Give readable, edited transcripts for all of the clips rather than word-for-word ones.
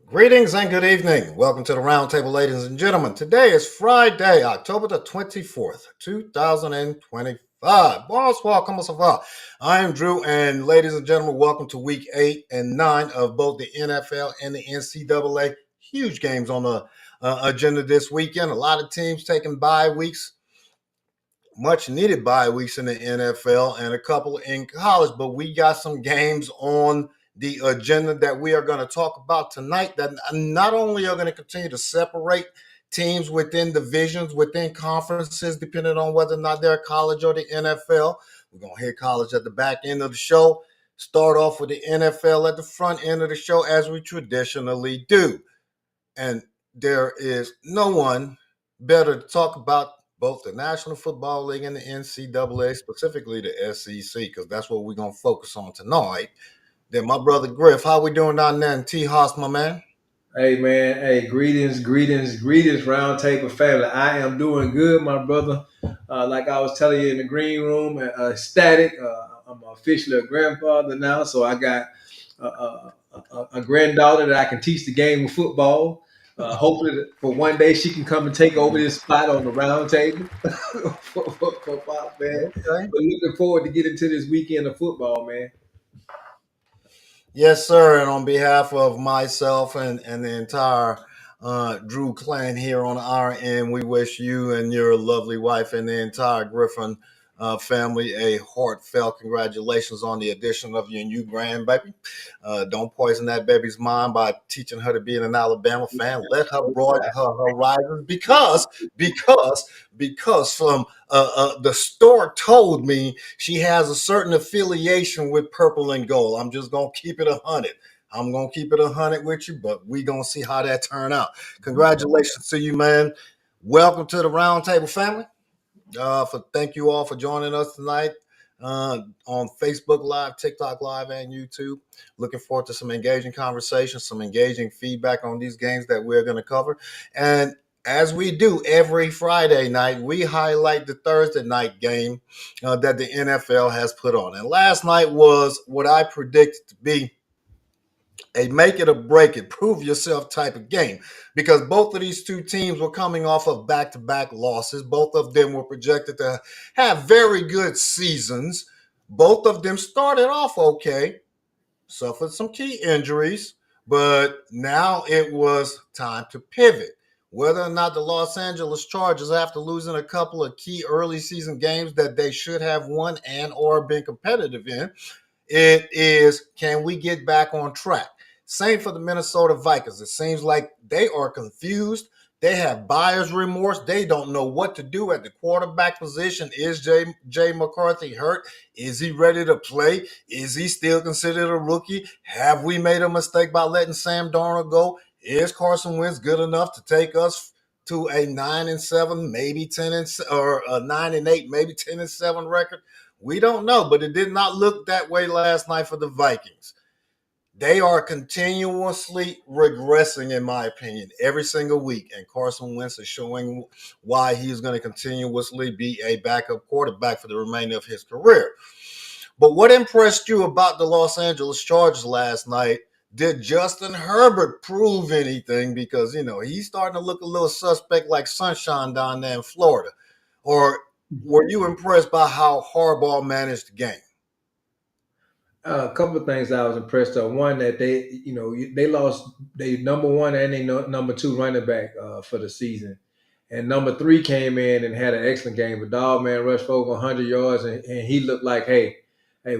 Greetings and good evening. Welcome to the Roundtable, ladies and gentlemen. Today is Friday, October the 24th, 2025. Bonsoir, comment ça va? I am Drew, and ladies and gentlemen, welcome to week 8 and 9 of both the NFL and the NCAA. Huge games on the agenda this weekend. A lot of teams taking bye weeks, much needed bye weeks in the NFL, and a couple in college, but we got some games on the agenda that we are going to talk about tonight that not only are going to continue to separate teams within divisions, within conferences, depending on whether or not they're college or the NFL. We're going to hit college at the back end of the show, start off with the NFL at the front end of the show, as we traditionally do. And there is no one better to talk about both the National Football League and the NCAA, specifically the SEC, because that's what we're going to focus on tonight. Then my brother Griff, how we doing down there in T-House, my man? Hey man, hey, greetings, round table family. I am doing good, my brother. Like I was telling you in the green room, ecstatic. I'm officially a grandfather now, so I got a granddaughter that I can teach the game of football. Hopefully, for one day she can come and take over this spot on the round table for Pop, man. Okay. But looking forward to getting to this weekend of football, man. Yes, sir. And on behalf of myself and the entire Drew clan here on our end, we wish you and your lovely wife and the entire Griffin family a heartfelt congratulations on the addition of your new grandbaby. Don't poison that baby's mind by teaching her to be an Alabama fan. Let her broaden her horizons because from the store told me she has a certain affiliation with purple and gold. I'm just gonna keep it 100. I'm gonna keep it 100 with you, but we gonna see how that turn out. Congratulations to you, man. Welcome to the Roundtable family. Thank you all for joining us tonight on Facebook Live, TikTok Live, and YouTube. Looking forward to some engaging conversations, some engaging feedback on these games that we're going to cover. And as we do every Friday night, we highlight the Thursday night game that the NFL has put on. And last night was what I predicted to be a make it or break it, prove yourself type of game because both of these two teams were coming off of back-to-back losses. Both of them were projected to have very good seasons. Both of them started off okay, suffered some key injuries, but now it was time to pivot. Whether or not the Los Angeles Chargers, after losing a couple of key early season games that they should have won and or been competitive in, it is, can we get back on track? Same for the Minnesota Vikings. It seems like they are confused. They have buyer's remorse. They don't know what to do at the quarterback position. Is Jay McCarthy hurt? Is he ready to play? Is he still considered a rookie? Have we made a mistake by letting Sam Darnold go? Is Carson Wentz good enough to take us to a 9-7, maybe 10 and or a 9-8, maybe 10-7 record? We don't know, but it did not look that way last night for the Vikings. They are continuously regressing, in my opinion, every single week. And Carson Wentz is showing why he's going to continuously be a backup quarterback for the remainder of his career. But what impressed you about the Los Angeles Chargers last night? Did Justin Herbert prove anything? Because, he's starting to look a little suspect like sunshine down there in Florida. Or were you impressed by how Harbaugh managed the game? A couple of things I was impressed of. One, that they lost they number one and they number two running back for the season, and number three came in and had an excellent game. But dog man rushed for over 100 yards, and he looked like, hey,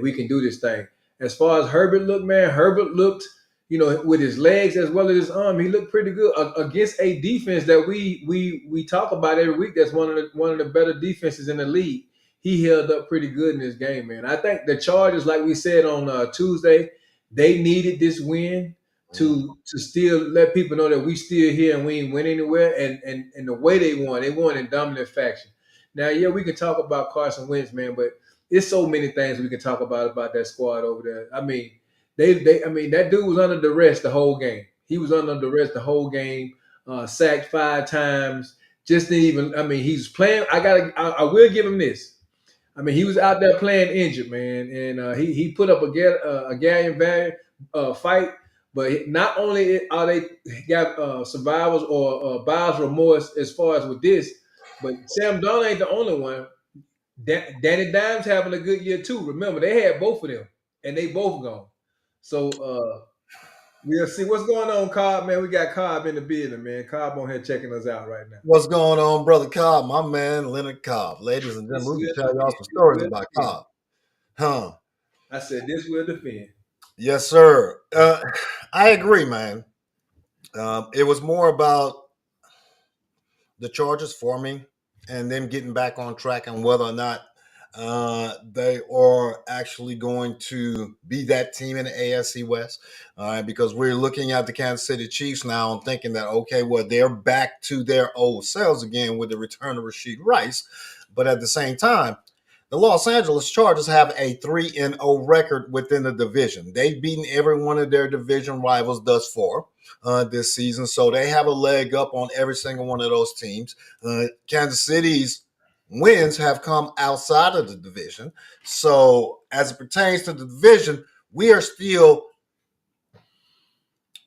we can do this thing. As far as Herbert looked, man, Herbert looked, with his legs as well as his arm, he looked pretty good against a defense that we talk about every week. That's one of the better defenses in the league. He held up pretty good in this game, man. I think the Chargers, like we said on Tuesday, they needed this win to still let people know that we still here and we ain't went anywhere. And the way they won in dominant fashion. Now, yeah, we can talk about Carson Wentz, man, but it's so many things we can talk about that squad over there. I mean, that dude was under duress the whole game. He was under duress the whole game. Sacked 5 times. Just didn't even. I mean, he's playing. I will give him this. I mean, he was out there playing injured, man, and he put up a gallant fight, But not only are they got survivors or buyer's remorse as far as with this, but Sam Darnold ain't the only one. Danny Dimes having a good year too. Remember, they had both of them, and they both gone. So we'll see what's going on, Cobb. Man, we got Cobb in the building, man. Cobb on here checking us out right now. What's going on, brother Cobb? My man, Leonard Cobb. Ladies and This gentlemen, we will can tell y'all defend. some This stories will about defend. Cobb. Huh? I said this will defend. Yes, sir. I agree, man. It was more about the Chargers forming and them getting back on track and whether or not they are actually going to be that team in the AFC West. Because we're looking at the Kansas City Chiefs now and thinking that, okay, well, they're back to their old selves again with the return of Rashid Rice. But at the same time, the Los Angeles Chargers have a 3-0 record within the division. They've beaten every one of their division rivals thus far this season, so they have a leg up on every single one of those teams. Kansas City's wins have come outside of the division. So, as it pertains to the division, we are still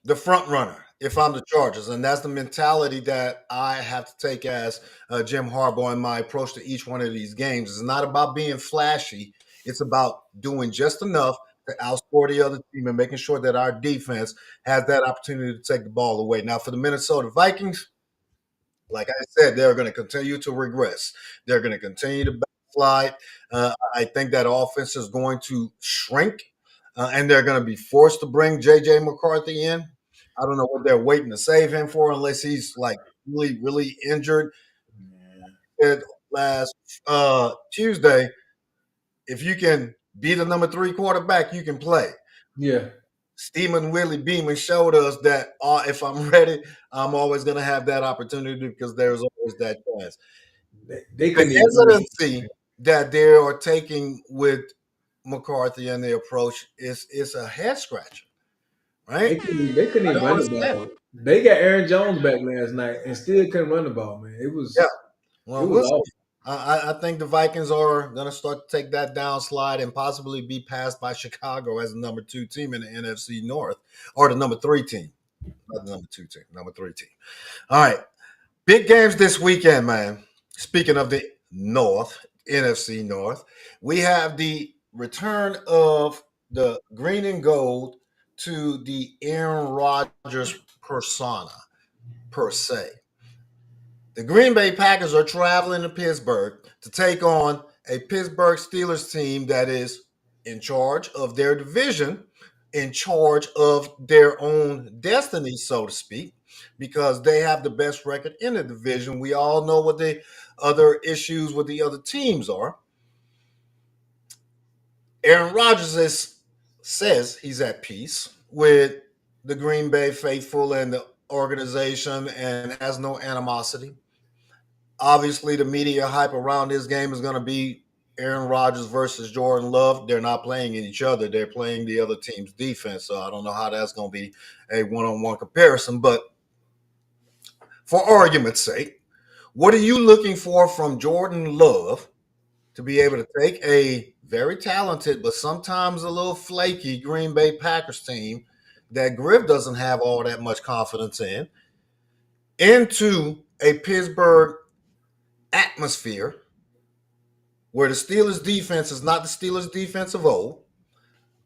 the front runner if I'm the Chargers. And that's the mentality that I have to take as Jim Harbaugh in my approach to each one of these games. It's not about being flashy. It's about doing just enough to outscore the other team and making sure that our defense has that opportunity to take the ball away. Now, for the Minnesota Vikings, like I said, they're going to continue to regress. They're going to continue to backslide. I think that offense is going to shrink, and they're going to be forced to bring J.J. McCarthy in. I don't know what they're waiting to save him for, unless he's like really, really injured. Said last Tuesday, if you can be the number 3 quarterback, you can play. Yeah. Stephen Willie Beeman showed us that if I'm ready, I'm always going to have that opportunity because there's always that chance. They The couldn't even run the ball. hesitancy that they are taking with McCarthy and the approach is a head scratcher, right? They couldn't I even don't run the understand ball. They got Aaron Jones back last night and still couldn't run the ball, man. it. Yeah, It well, was we'll awful. see. I think the Vikings are going to start to take that down slide and possibly be passed by Chicago as the number 2 team in the NFC North, or the number 3 team, not the number 2 team, number 3 team. All right, big games this weekend, man. Speaking of the North, NFC North, we have the return of the green and gold to the Aaron Rodgers persona, per se. The Green Bay Packers are traveling to Pittsburgh to take on a Pittsburgh Steelers team that is in charge of their division, in charge of their own destiny, so to speak, because they have the best record in the division. We all know what the other issues with the other teams are. Aaron Rodgers says he's at peace with the Green Bay faithful and the organization and has no animosity. Obviously, the media hype around this game is going to be Aaron Rodgers versus Jordan Love. They're not playing each other. They're playing the other team's defense. So I don't know how that's going to be a one-on-one comparison. But for argument's sake, what are you looking for from Jordan Love to be able to take a very talented but sometimes a little flaky Green Bay Packers team that Griff doesn't have all that much confidence in into a Pittsburgh atmosphere where the Steelers defense is not the Steelers defense of old,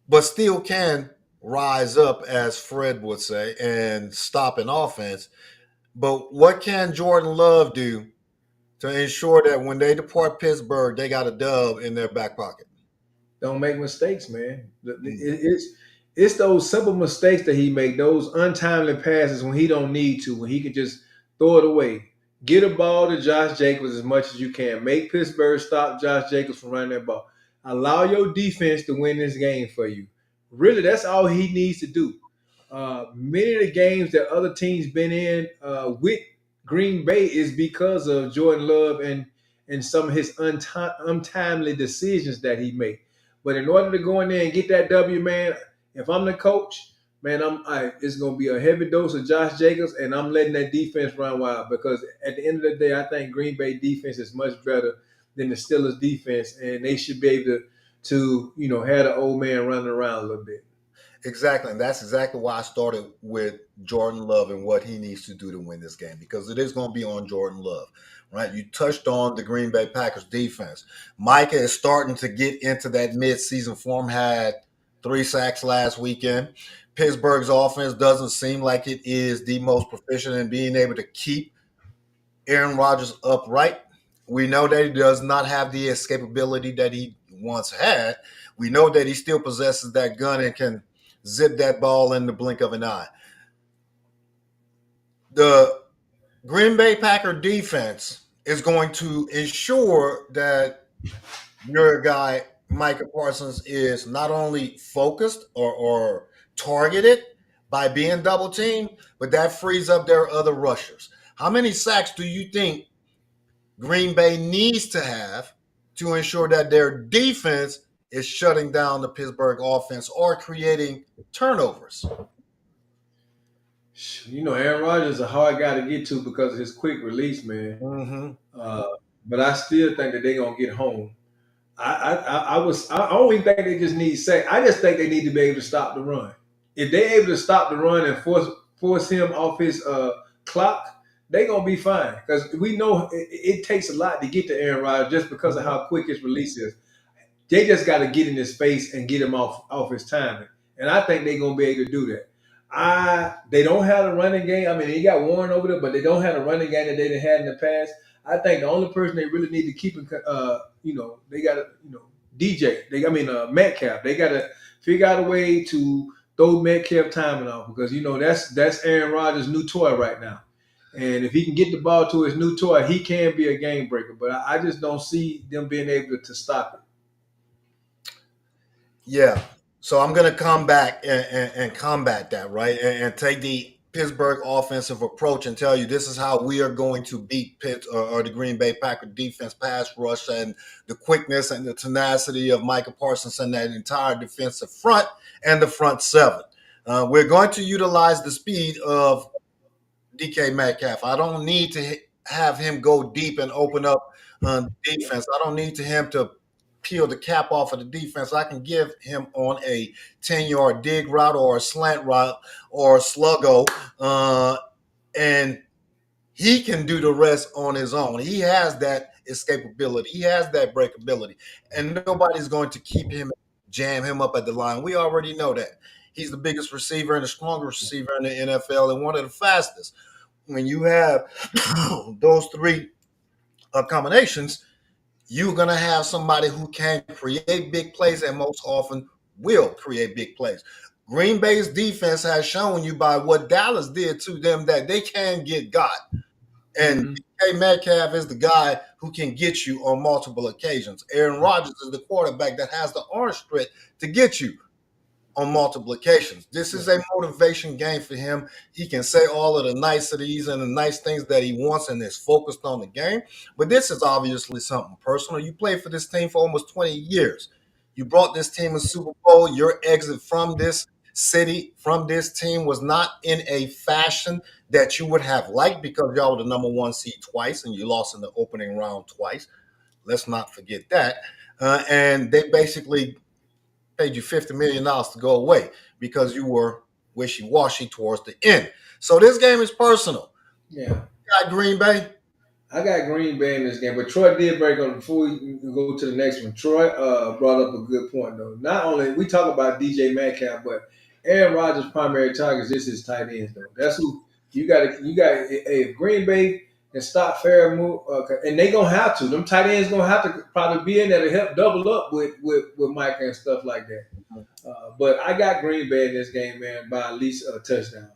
but still can rise up, as Fred would say, and stop an offense. But what can Jordan Love do to ensure that when they depart Pittsburgh, they got a dub in their back pocket? Don't make mistakes, man. Mm. It's those simple mistakes that he make, those untimely passes when he don't need to, when he can just throw it away. Get a ball to Josh Jacobs as much as you can. Make Pittsburgh stop Josh Jacobs from running that ball. Allow your defense to win this game for you. Really, that's all he needs to do. Many of the games that other teams been in with Green Bay is because of Jordan Love and some of his untimely decisions that he made. But in order to go in there and get that W, man, if I'm the coach, man, it's gonna be a heavy dose of Josh Jacobs, and I'm letting that defense run wild because at the end of the day, I think Green Bay defense is much better than the Steelers defense, and they should be able to have the old man running around a little bit. Exactly, and that's exactly why I started with Jordan Love and what he needs to do to win this game because it is going to be on Jordan Love, right? You touched on the Green Bay Packers defense. Micah is starting to get into that mid-season form. Had 3 sacks last weekend. Pittsburgh's offense doesn't seem like it is the most proficient in being able to keep Aaron Rodgers upright. We know that he does not have the escapability that he once had. We know that he still possesses that gun and can zip that ball in the blink of an eye. The Green Bay Packer defense is going to ensure that your guy, Micah Parsons, is not only focused or targeted by being double teamed, but that frees up their other rushers. How many sacks do you think Green Bay needs to have to ensure that their defense is shutting down the Pittsburgh offense or creating turnovers? Aaron Rodgers is a hard guy to get to because of his quick release, man. Mm-hmm. Uh, but I still think that they're gonna get home. I don't even think they just need sack. I just think they need to be able to stop the run. If they're able to stop the run and force him off his clock, they gonna be fine. Because we know it takes a lot to get to Aaron Rodgers just because of how quick his release is. They just got to get in his face and get him off his timing, and I think they're gonna be able to do that. They don't have a running game. I mean, they got Warren over there, but they don't have a running game that they didn't had in the past. I think the only person they really need to keep in, they got to, DJ. Metcalf. They got to figure out a way to throw Metcalf timing off because that's Aaron Rodgers' new toy right now. And if he can get the ball to his new toy, he can be a game breaker. But I just don't see them being able to stop it. Yeah. So I'm going to come back and combat that, right? And take the Pittsburgh offensive approach and tell you this is how we are going to beat Pitt or the Green Bay Packer defense pass rush and the quickness and the tenacity of Micah Parsons and that entire defensive front and the front seven. We're going to utilize the speed of DK Metcalf. I don't need to have him go deep and open up defense. I don't need to him to peel the cap off of the defense. I can give him on a 10-yard dig route or a slant route or a sluggo, and he can do the rest on his own. He has that escapability. He has that breakability, and nobody's going to keep him, jam him up at the line. We already know that. He's the biggest receiver and the strongest receiver in the NFL and one of the fastest. When you have those three combinations, you're going to have somebody who can create big plays and most often will create big plays. Green Bay's defense has shown you by what Dallas did to them that they can get got. And DK Metcalf is the guy who can get you on multiple occasions. Aaron Rodgers is the quarterback that has the arm strength to get you on multiple occasions. This is a motivation game for him. He can say all of the niceties and the nice things that he wants and is focused on the game. But this is obviously something personal. You played for this team for almost 20 years. You brought this team a Super Bowl. Your exit from this city, from this team, was not in a fashion that you would have liked because y'all were the number one seed twice and you lost in the opening round twice. Let's not forget that. And they basically paid you $50 million to go away because you were wishy-washy towards the end. So this game is personal. Yeah. You got Green Bay. I got Green Bay in this game, but Troy did break on before we go to the next one. Troy brought up a good point though. Not only we talk about DJ Metcalf, but Aaron Rodgers' primary target is his tight ends though. That's who you got. If Green Bay can stop fair move, and they gonna have to. Them tight ends gonna have to probably be in there to help double up with Micah and stuff like that. But I got Green Bay in this game, man, by at least a touchdown.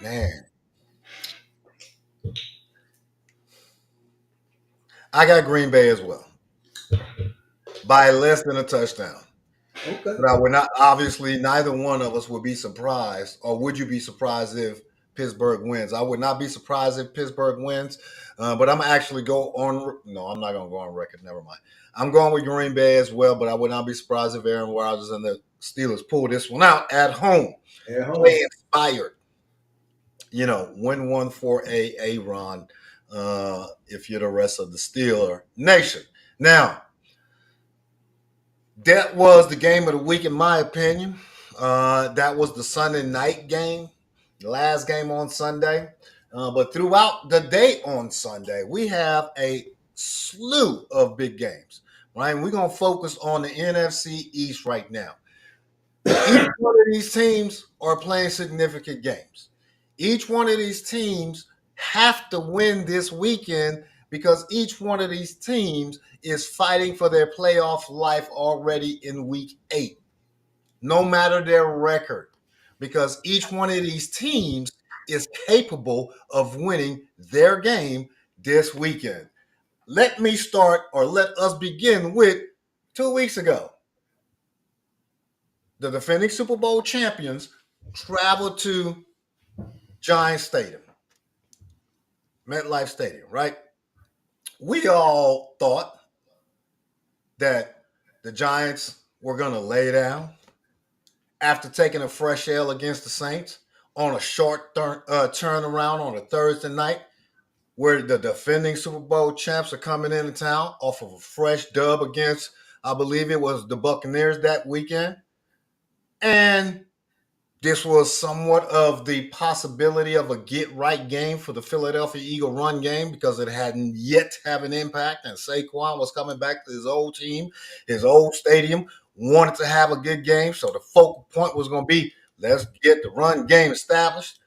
Man. I got Green Bay as well. By less than a touchdown. Okay. But I would not, obviously, neither one of us would be surprised, or would you be surprised if Pittsburgh wins? I would not be surprised if Pittsburgh wins, but I'm actually go on. No, I'm not going to go on record. Never mind. I'm going with Green Bay as well, but I would not be surprised if Aaron Rodgers and the Steelers pull this one out at home. At home. Play inspired. Win one for A-Aron if you're the rest of the Steeler Nation. Now, That was the game of the week, in my opinion. That was the Sunday night game, the last game on Sunday. But throughout the day on Sunday, we have a slew of big games. Right, we're gonna focus on the NFC East right now. Each one of these teams are playing significant games. Each one of these teams have to win this weekend because each one of these teams is fighting for their playoff life already in week 8, no matter their record, because each one of these teams is capable of winning their game this weekend. Let me start, or let us begin with 2 weeks ago. The defending Super Bowl champions traveled to Giant Stadium, MetLife Stadium, right? We all thought that the Giants were going to lay down after taking a fresh L against the Saints on a short turnaround on a Thursday night, where the defending Super Bowl champs are coming into town off of a fresh dub against, I believe it was the Buccaneers that weekend. And this was somewhat of the possibility of a get right game for the Philadelphia Eagle run game because it hadn't yet have an impact. And Saquon was coming back to his old team, his old stadium, wanted to have a good game. So the focal point was going to be, let's get the run game established.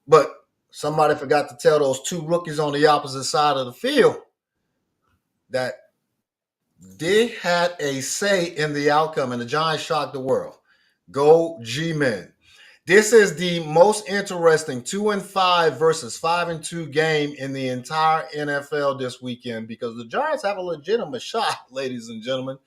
But somebody forgot to tell those two rookies on the opposite side of the field that they had a say in the outcome, and the Giants shocked the world. Go G-Men. This is the most interesting 2-5 versus 5-2 game in the entire NFL this weekend because the Giants have a legitimate shot, ladies and gentlemen.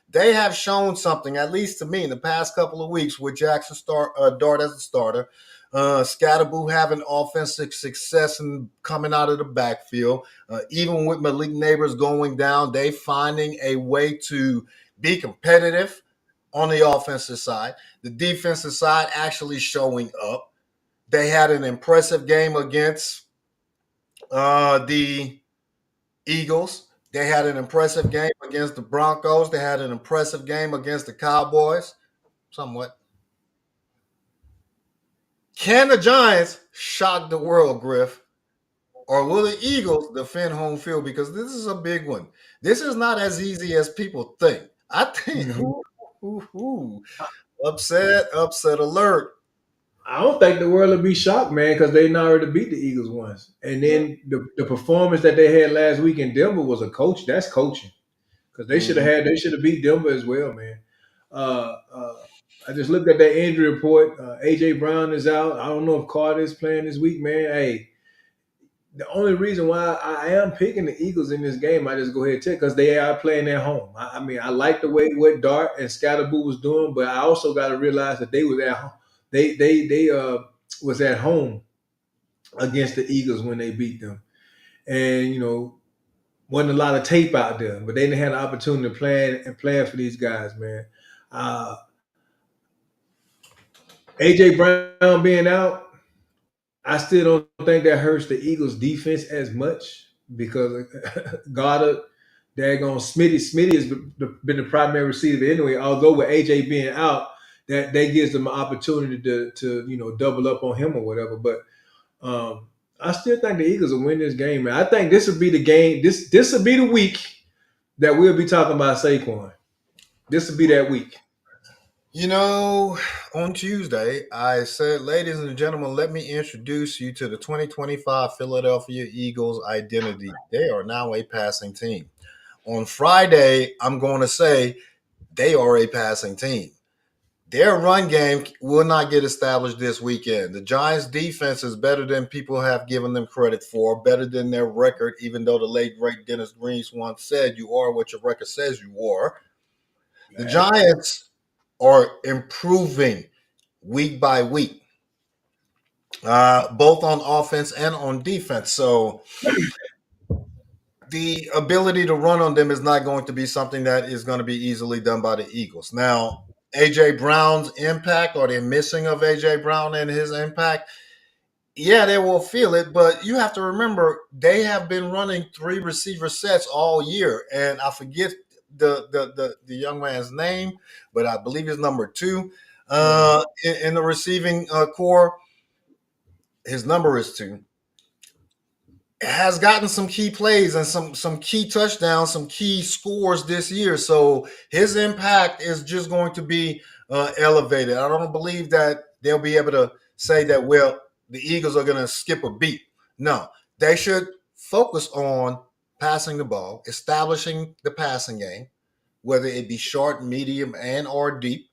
They have shown something, at least to me, in the past couple of weeks with Jackson Dart as a starter. Scatterboo having offensive success and coming out of the backfield. Even with Malik Neighbors going down, they finding a way to be competitive on the offensive side. The defensive side actually showing up. They had an impressive game against the Eagles. They had an impressive game against the Broncos. They had an impressive game against the Cowboys. Somewhat. Can the Giants shock the world, Griff? Or will the Eagles defend home field? Because this is a big one. This is not as easy as people think. I think, Mhm. upset alert. I don't think the world would be shocked, man, because they already beat the Eagles once. And then the performance that they had last week in Denver was a coach. That's coaching because Mhm. they should have beat Denver as well, man. Uh, uh, I just looked at that injury report. AJ Brown is out. I don't know if Carter is playing this week, man. Hey, the only reason why I am picking the Eagles in this game, I just go ahead and take because they are playing at home. I mean, I like the way what Dart and Scatterboo was doing, but I also got to realize that they was at home. They was at home against the Eagles when they beat them, and wasn't a lot of tape out there, but they didn't have the opportunity to plan for these guys, man. Uh, AJ Brown being out, I still don't think that hurts the Eagles defense as much because Goddard, daggone Smitty has been the primary receiver anyway. Although with AJ being out, that gives them an opportunity to double up on him or whatever. But I still think the Eagles will win this game, man. I think this will be the game. This will be the week that we'll be talking about Saquon. This will be that week. You know, on Tuesday, I said, ladies and gentlemen, let me introduce you to the 2025 Philadelphia Eagles identity. They are now a passing team. On Friday, I'm going to say they are a passing team. Their run game will not get established this weekend. The Giants' defense is better than people have given them credit for, better than their record, even though the late great Dennis Green once said, you are what your record says you are. The Right. Giants are improving week by week, both on offense and on defense. So the ability to run on them is not going to be something that is going to be easily done by the Eagles. Now, AJ Brown's impact, or the missing of AJ Brown and his impact, yeah, they will feel it, but you have to remember they have been running three receiver sets all year. And I forget the young man's name, but I believe he's number two Yeah. in the receiving core. His number is two. Has gotten some key plays and some key touchdowns, some key scores this year. So his impact is just going to be elevated. I don't believe that they'll be able to say that, well, the Eagles are going to skip a beat. No, they should focus on passing the ball, establishing the passing game, whether it be short, medium, and or deep,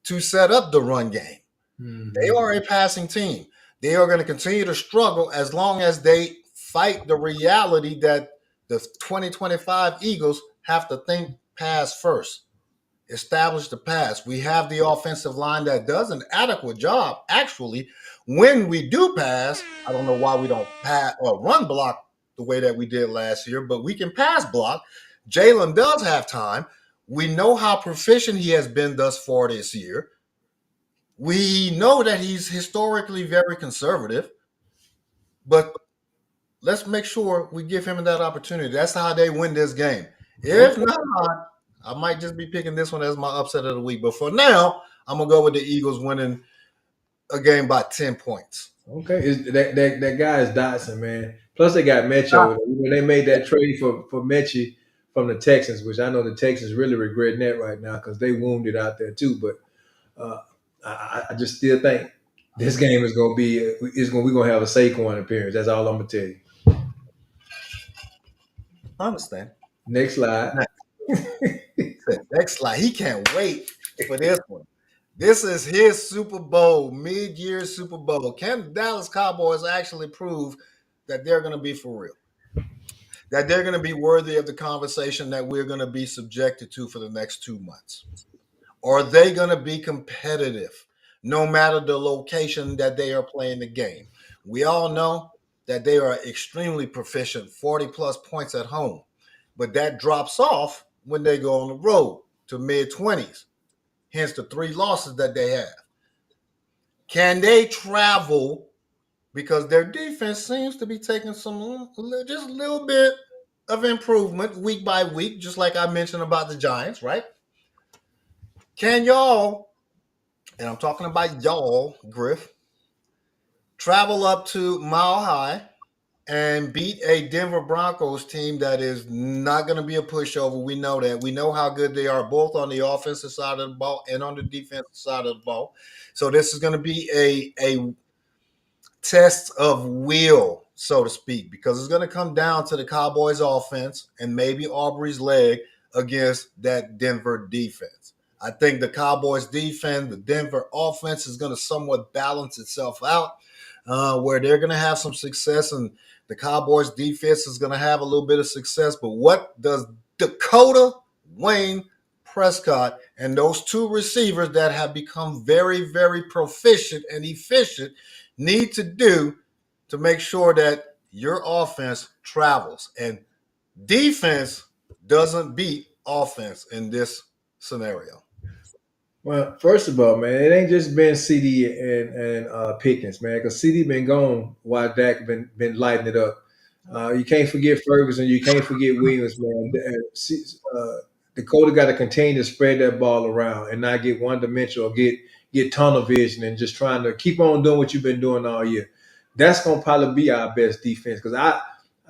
to set up the run game. They Mm-hmm. are a passing team. They are going to continue to struggle as long as they fight the reality that the 2025 Eagles have to think pass first, establish the pass. We have the offensive line that does an adequate job. Actually, when we do pass, I don't know why we don't pass or run block the way that we did last year, but we can pass block. Jalen does have time. We know how proficient he has been thus far this year. We know that he's historically very conservative, but let's make sure we give him that opportunity. That's how they win this game. If Okay. not, I might just be picking this one as my upset of the week. But for now, I'm gonna go with the Eagles winning a game by 10 points. Okay. That guy is Dotson, man. Plus they got Mechie over there. When they made that trade for Mechie from the Texans, which I know the Texans really regretting that right now because they wounded out there too. But I just still think this game is gonna be we're gonna have a Saquon appearance. That's all I'm gonna tell you. I understand. Next slide. Next slide. He can't wait for this one. This is his Super Bowl, mid-year Super Bowl. Can the Dallas Cowboys actually prove that they're going to be for real? That they're going to be worthy of the conversation that we're going to be subjected to for the next 2 months? Are they going to be competitive no matter the location that they are playing the game? We all know that they are extremely proficient, 40 plus points at home, but that drops off when they go on the road to mid 20s, hence the three losses that they have. Can they travel? Because their defense seems to be taking some just a little bit of improvement week by week, just like I mentioned about the Giants, right? Can y'all, and I'm talking about y'all, Griff, travel up to Mile High and beat a Denver Broncos team that is not going to be a pushover? We know that. We know how good they are both on the offensive side of the ball and on the defensive side of the ball. So this is going to be a test of will, so to speak, because it's going to come down to the Cowboys offense and maybe Aubrey's leg against that Denver defense. I think the Cowboys defense, the Denver offense is going to somewhat balance itself out, where they're going to have some success and the Cowboys defense is going to have a little bit of success. But what does Dakota, Wayne, Prescott, and those two receivers that have become very, very proficient and efficient need to do to make sure that your offense travels and defense doesn't beat offense in this scenario? Well, first of all, man, it ain't just been CD and Pickens, man, because CD been gone while Dak been lighting it up. You can't forget Ferguson. You can't forget Williams, man. Dakota got to continue to spread that ball around and not get one dimensional or get tunnel vision and just trying to keep on doing what you've been doing all year. That's gonna probably be our best defense because I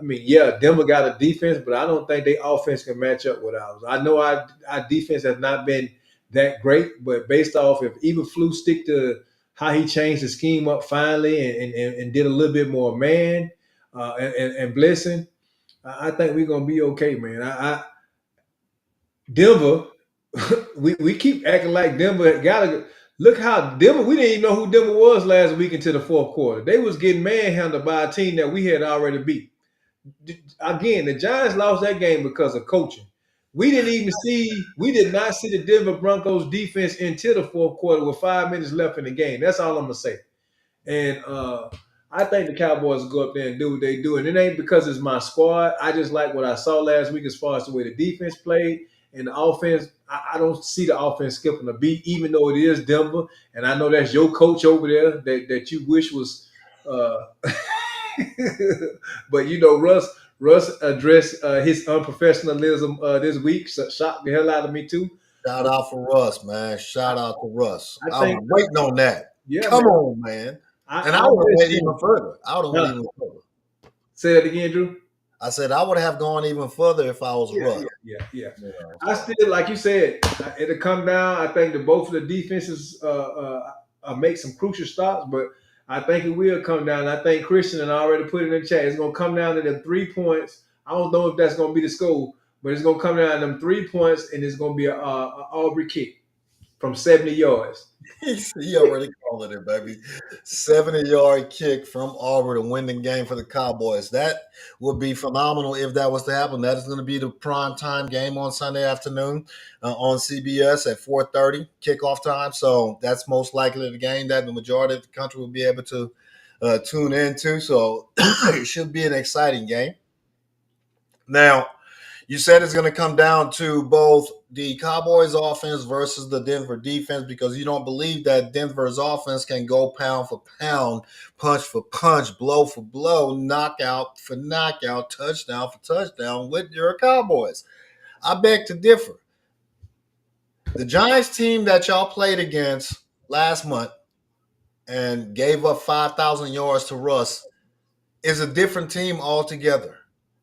mean, yeah, Denver got a defense, but I don't think their offense can match up with ours. I know our defense has not been that great, but based off if even Flew stick to how he changed the scheme up finally and did a little bit more man and blessing, I think we're gonna be okay, man. Denver, we keep acting like Denver gotta look how Denver. We didn't even know who Denver was last week into the fourth quarter. They was getting manhandled by a team that we had already beat. Again, the Giants lost that game because of coaching. We did not see the Denver Broncos defense until the fourth quarter with 5 minutes left in the game. That's all I'm gonna say. And I think the Cowboys will go up there and do what they do. And it ain't because it's my squad. I just like what I saw last week as far as the way the defense played and the offense. I don't see the offense skipping a beat, even though it is Denver. And I know that's your coach over there that you wish was. Uh, but you know, Russ addressed his unprofessionalism this week. So shocked the hell out of me too. Shout out for Russ, man. Shout out to Russ. I I think, was waiting on that. yeah, Come man. on, man. And I I would have bet went you. even further. I would have went Huh. even further. Say that again, Drew. I said I would have gone even further if I was Yeah, Russ. yeah. You know, I so. still, like you said, it'll come down. I think that both of the defenses make some crucial stops, but I think it will come down. I think Christian and I already put it in the chat. It's going to come down to the 3 points. I don't know if that's going to be the score, but it's going to come down to them 3 points, and it's going to be a Aubrey kick from 70 yards. He already called it, baby. 70-yard kick from Auburn to win the game for the Cowboys. That would be phenomenal if that was to happen. That is going to be the prime time game on Sunday afternoon on CBS at 4:30 kickoff time. So that's most likely the game that the majority of the country will be able to tune into. So it should be an exciting game. Now, you said it's going to come down to both the Cowboys offense versus the Denver defense because you don't believe that Denver's offense can go pound for pound, punch for punch, blow for blow, knockout for knockout, touchdown for touchdown with your Cowboys. I beg to differ. The Giants team that y'all played against last month and gave up 5,000 yards to Russ is a different team altogether.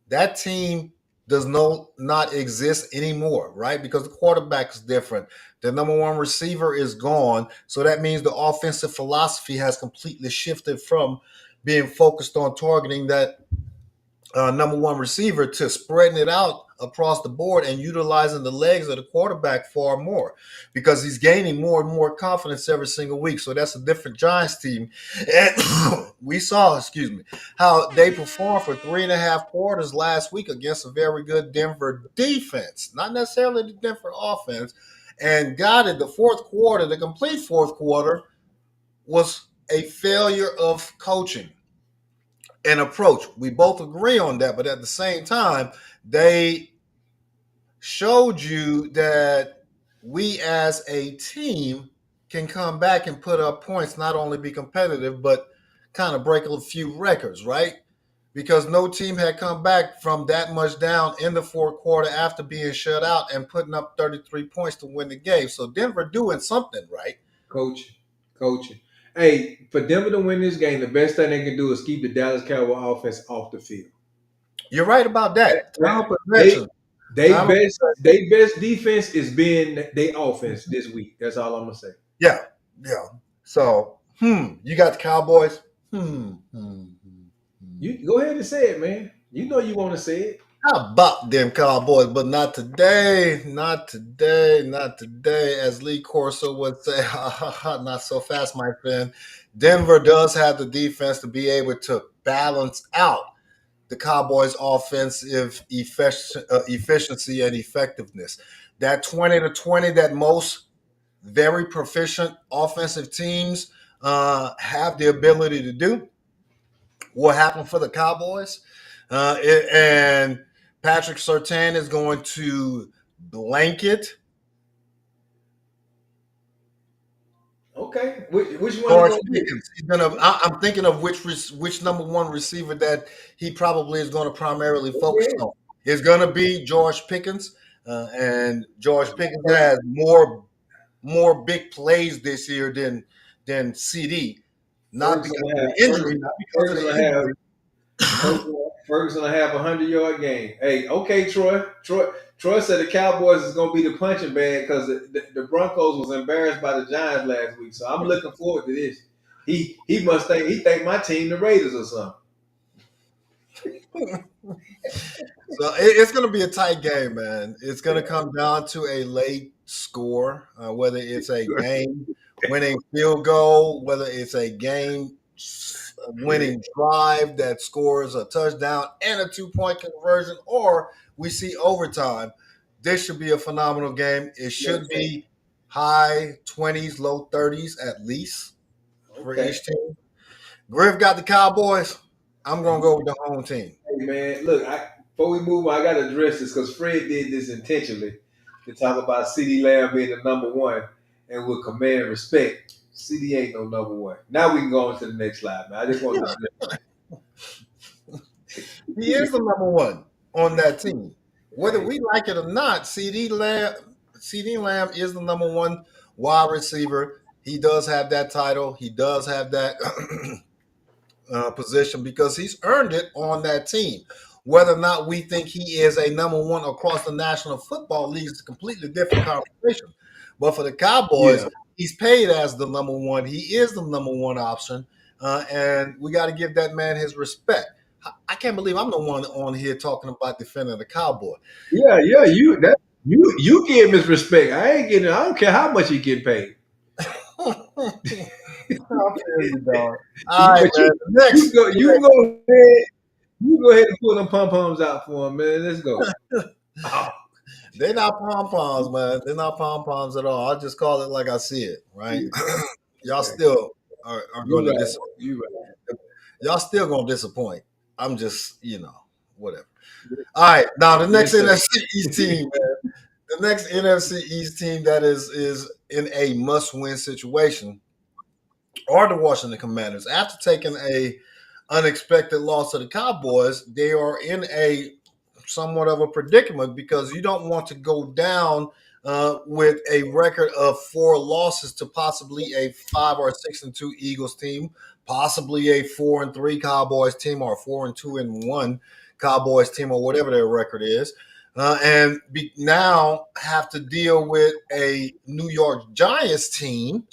That team does not exist anymore, right? Because the quarterback is different. The number one receiver is gone. So that means the offensive philosophy has completely shifted from being focused on targeting that number one receiver to spreading it out across the board and utilizing the legs of the quarterback far more because he's gaining more and more confidence every single week. So that's a different Giants team. And we saw, how they performed for 3.5 quarters last week against a very good Denver defense, not necessarily the Denver offense. And got it, the fourth quarter, the complete fourth quarter was a failure of coaching and approach. We both agree on that, but at the same time, they showed you that we as a team can come back and put up points, not only be competitive, but kind of break a few records, right? Because no team had come back from that much down in the fourth quarter after being shut out and putting up 33 points to win the game. So Denver doing something right. Coaching. Hey, for Denver to win this game, the best thing they can do is keep the Dallas Cowboy offense off the field. You're right about that. Time of They possession. they Time of best they best defense is being their offense this week. That's all I'm gonna say. Yeah, yeah. So, you got the Cowboys. You go ahead and say it, man. You know you want to say it. How about them Cowboys? But not today, not today, not today. As Lee Corso would say, not so fast, my friend. Denver does have the defense to be able to balance out the Cowboys' offensive efficiency and effectiveness. That 20-20 that most very proficient offensive teams have the ability to do. What happened for the Cowboys? And Patrick Surtain is going to blanket Okay, which one is George gonna be it? Pickens. I'm thinking of which number one receiver that he probably is going to primarily focus Okay. on. It's going to be George Pickens, and George Pickens has more big plays this year than CD. Not Ferguson because will of have the injury, not because of Ferguson the will have injury. Ferguson will have 100-yard game. Hey, okay, Troy said the Cowboys is gonna be the punching bag because the Broncos was embarrassed by the Giants last week. So I'm looking forward to this. He must think my team the Raiders or something. So it's going to be a tight game, man. It's going to come down to a late score, whether it's a game-winning field goal, whether it's a game-winning drive that scores a touchdown and a two-point conversion, or we see overtime. This should be a phenomenal game. It should be high 20s, low 30s at least for Okay. each team. Griff got the Cowboys. I'm going to go with the home team. Hey man, look, before we move on, I gotta address this because Fred did this intentionally to talk about CeeDee Lamb being the number one and will command respect. CD ain't no number one. Now we can go on to the next slide, man. I just want to He is the number one on that team. Whether Hey, we like it or not, CD Lamb is the number one wide receiver. He does have that title. He does have that position because he's earned it on that team. Whether or not we think he is a number one across the National Football League is a completely different conversation. But for the Cowboys, yeah, he's paid as the number one. He is the number one option, and we got to give that man his respect. I can't believe I'm the one on here talking about defending the Cowboy. yeah. You give him his respect. I ain't getting. I don't care how much he get paid. I feel you, dog. All You, right, but man. The next, you go ahead. You go ahead and pull them pom poms out for him, man. Let's go. Oh, they're not pom poms, man. They're not pom poms at all. I just call it like I see it, right? Y'all okay. still are going You to right. You right. y'all still going to disappoint. I'm just, whatever. All right, now the next Yes, sir. NFC East team, man. The next NFC East team that is in a must-win situation are the Washington Commanders. After taking a unexpected loss to the Cowboys, they are in a somewhat of a predicament because you don't want to go down with a record of 4 losses to possibly a 5 or 6-2 Eagles team, possibly a 4-3 Cowboys team, or 4-2-1 Cowboys team, or whatever their record is. Now have to deal with a New York Giants team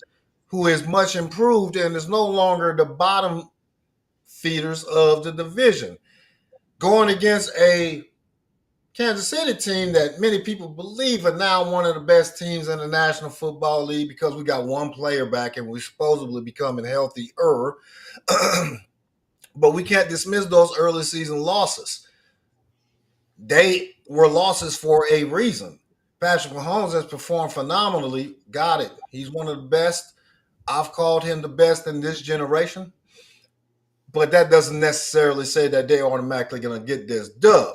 who is much improved and is no longer the bottom feeders of the division, going against a Kansas City team that many people believe are now one of the best teams in the National Football League because we got one player back and we're supposedly becoming healthier. But we can't dismiss those early season losses. They were losses for a reason. Patrick Mahomes has performed phenomenally. Got it. He's one of the best. I've called him the best in this generation. But that doesn't necessarily say that they're automatically going to get this dub.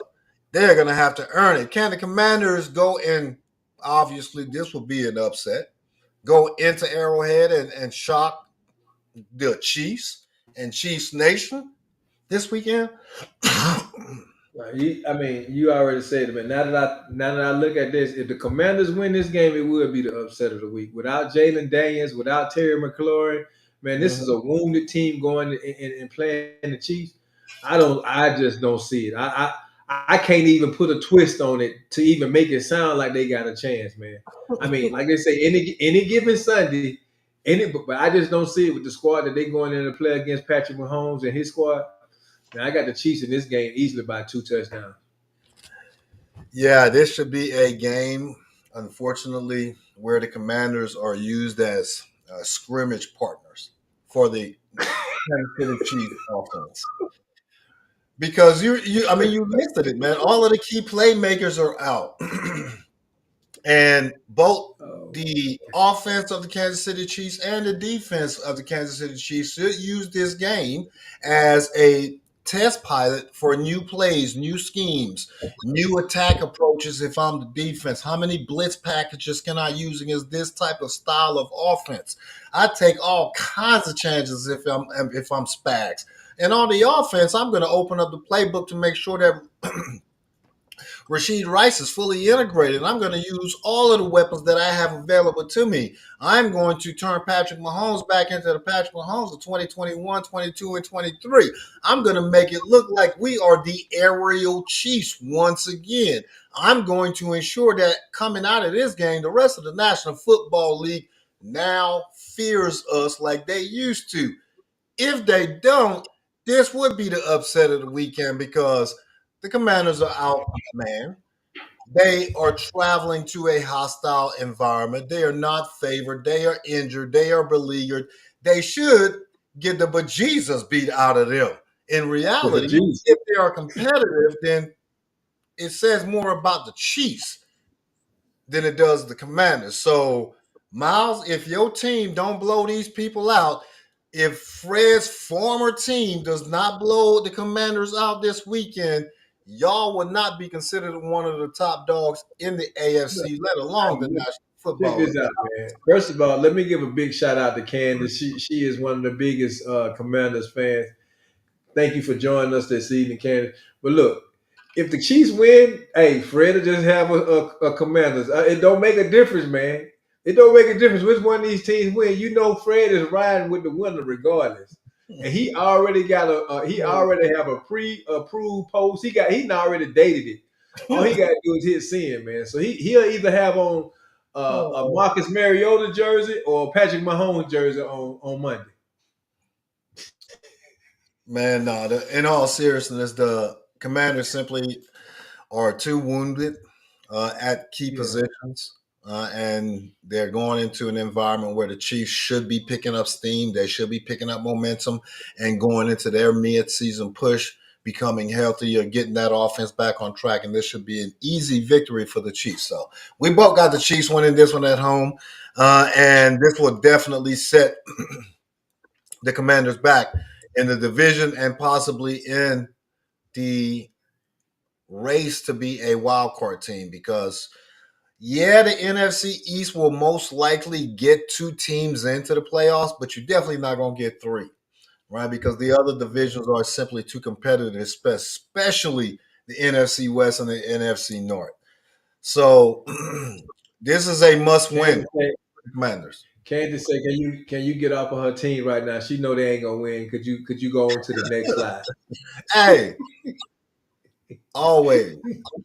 They're going to have to earn it. Can the Commanders go in? Obviously, this will be an upset. Go into Arrowhead and shock the Chiefs and Chiefs Nation this weekend? I mean, you already said it, but now that I look at this, if the Commanders win this game, it would be the upset of the week. Without Jalen Daniels, without Terry McLaurin, man, this is Mhm. a wounded team going and playing the Chiefs. I just don't see it. I can't even put a twist on it to even make it sound like they got a chance, man. I mean, like they say, any given Sunday, but I just don't see it with the squad that they going in to play against Patrick Mahomes and his squad. Now, I got the Chiefs in this game easily by 2 touchdowns. Yeah, this should be a game, unfortunately, where the Commanders are used as scrimmage partners for the Kansas City Chiefs offense. Because I mean, you listed it, man. All of the key playmakers are out. And both Oh, the offense of the Kansas City Chiefs and the defense of the Kansas City Chiefs should use this game as a test pilot for new plays, new schemes, new attack approaches. If I'm the defense, how many blitz packages can I use against this type of style of offense? I take all kinds of chances if I'm Spags. And on the offense, I'm going to open up the playbook to make sure that Rashid Rice is fully integrated. I'm going to use all of the weapons that I have available to me. I'm going to turn Patrick Mahomes back into the Patrick Mahomes of 2021, 22, and 23. I'm going to make it look like we are the aerial Chiefs once again. I'm going to ensure that coming out of this game, the rest of the National Football League now fears us like they used to. If they don't, this would be the upset of the weekend because the Commanders are out, man. They are traveling to a hostile environment. They are not favored. They are injured. They are beleaguered. They should get the bejesus beat out of them. In but reality, geez, if they are competitive, then it says more about the Chiefs than it does the Commanders. So, Miles, if your team don't blow these people out, if Fred's former team does not blow the Commanders out this weekend, y'all would not be considered one of the top dogs in the AFC, let alone the National check Football this League. out, man. First of all, let me give a big shout out to Candace. She is one of the biggest Commanders fans. Thank you for joining us this evening, Candace. But look, if the Chiefs win, hey, Fred will just have a Commanders. It don't make a difference, man. It don't make a difference which one of these teams win. You know, Fred is riding with the winner regardless, and he already got he already have a pre-approved post. He already dated it. All he got to do is hit send, man. So he'll either have on a Oh, Marcus Mariota jersey or a Patrick Mahomes jersey on Monday. man, no. In all seriousness, the Commanders simply are too wounded at key Yeah. positions. And they're going into an environment where the Chiefs should be picking up steam. They should be picking up momentum and going into their mid-season push, becoming healthier, getting that offense back on track. And this should be an easy victory for the Chiefs. So we both got the Chiefs winning this one at home. And this will definitely set the Commanders back in the division and possibly in the race to be a wild card team because yeah, the NFC East will most likely get two teams into the playoffs, but you're definitely not going to get three, right? Because the other divisions are simply too competitive, especially the NFC West and the NFC North. So this is a must win Candace for say, the Commanders. Candace say, can you get off of her team right now? She know they ain't gonna win. Could you go on to the next slide? Hey, always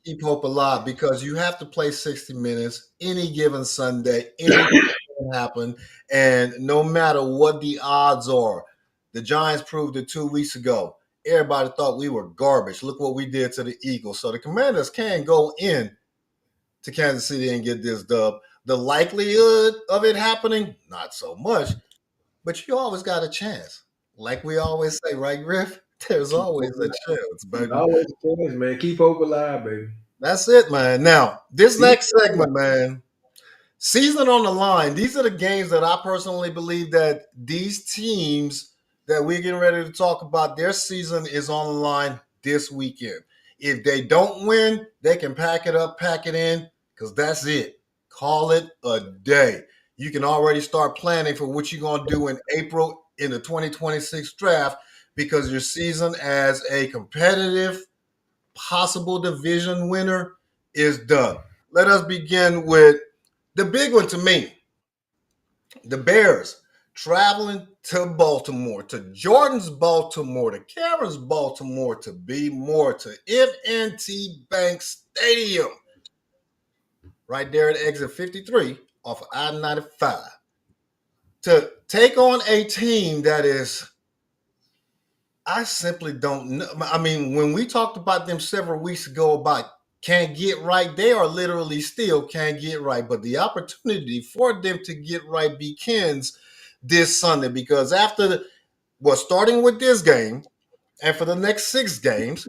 keep hope alive because you have to play 60 minutes any given Sunday, anything can happen. And no matter what the odds are, the Giants proved it 2 weeks ago. Everybody thought we were garbage. Look what we did to the Eagles. So the Commanders can go in to Kansas City and get this dub. The likelihood of it happening, not so much, but you always got a chance. Like we always say, right, Griff? There's Keep always hope a alive. chance, There's baby. always a chance, man. Keep hope alive, baby. That's it, man. Now, this Keep next hope alive. segment, man, season on the line. These are the games that I personally believe that these teams that we're getting ready to talk about, their season is on the line this weekend. If they don't win, they can pack it up, pack it in, because that's it. Call it a day. You can already start planning for what you're going to do in April in the 2026 draft because your season as a competitive possible division winner is done. Let us begin with the big one to me, the Bears traveling to Baltimore, to Jordan's Baltimore, to Karen's Baltimore, to be more, to M&T Bank Stadium, right there at exit 53 off of I-95, to take on a team that is, I simply don't know. I mean, when we talked about them several weeks ago about can't get right, they are literally still can't get right. But the opportunity for them to get right begins this Sunday because starting with this game and for the next 6 games,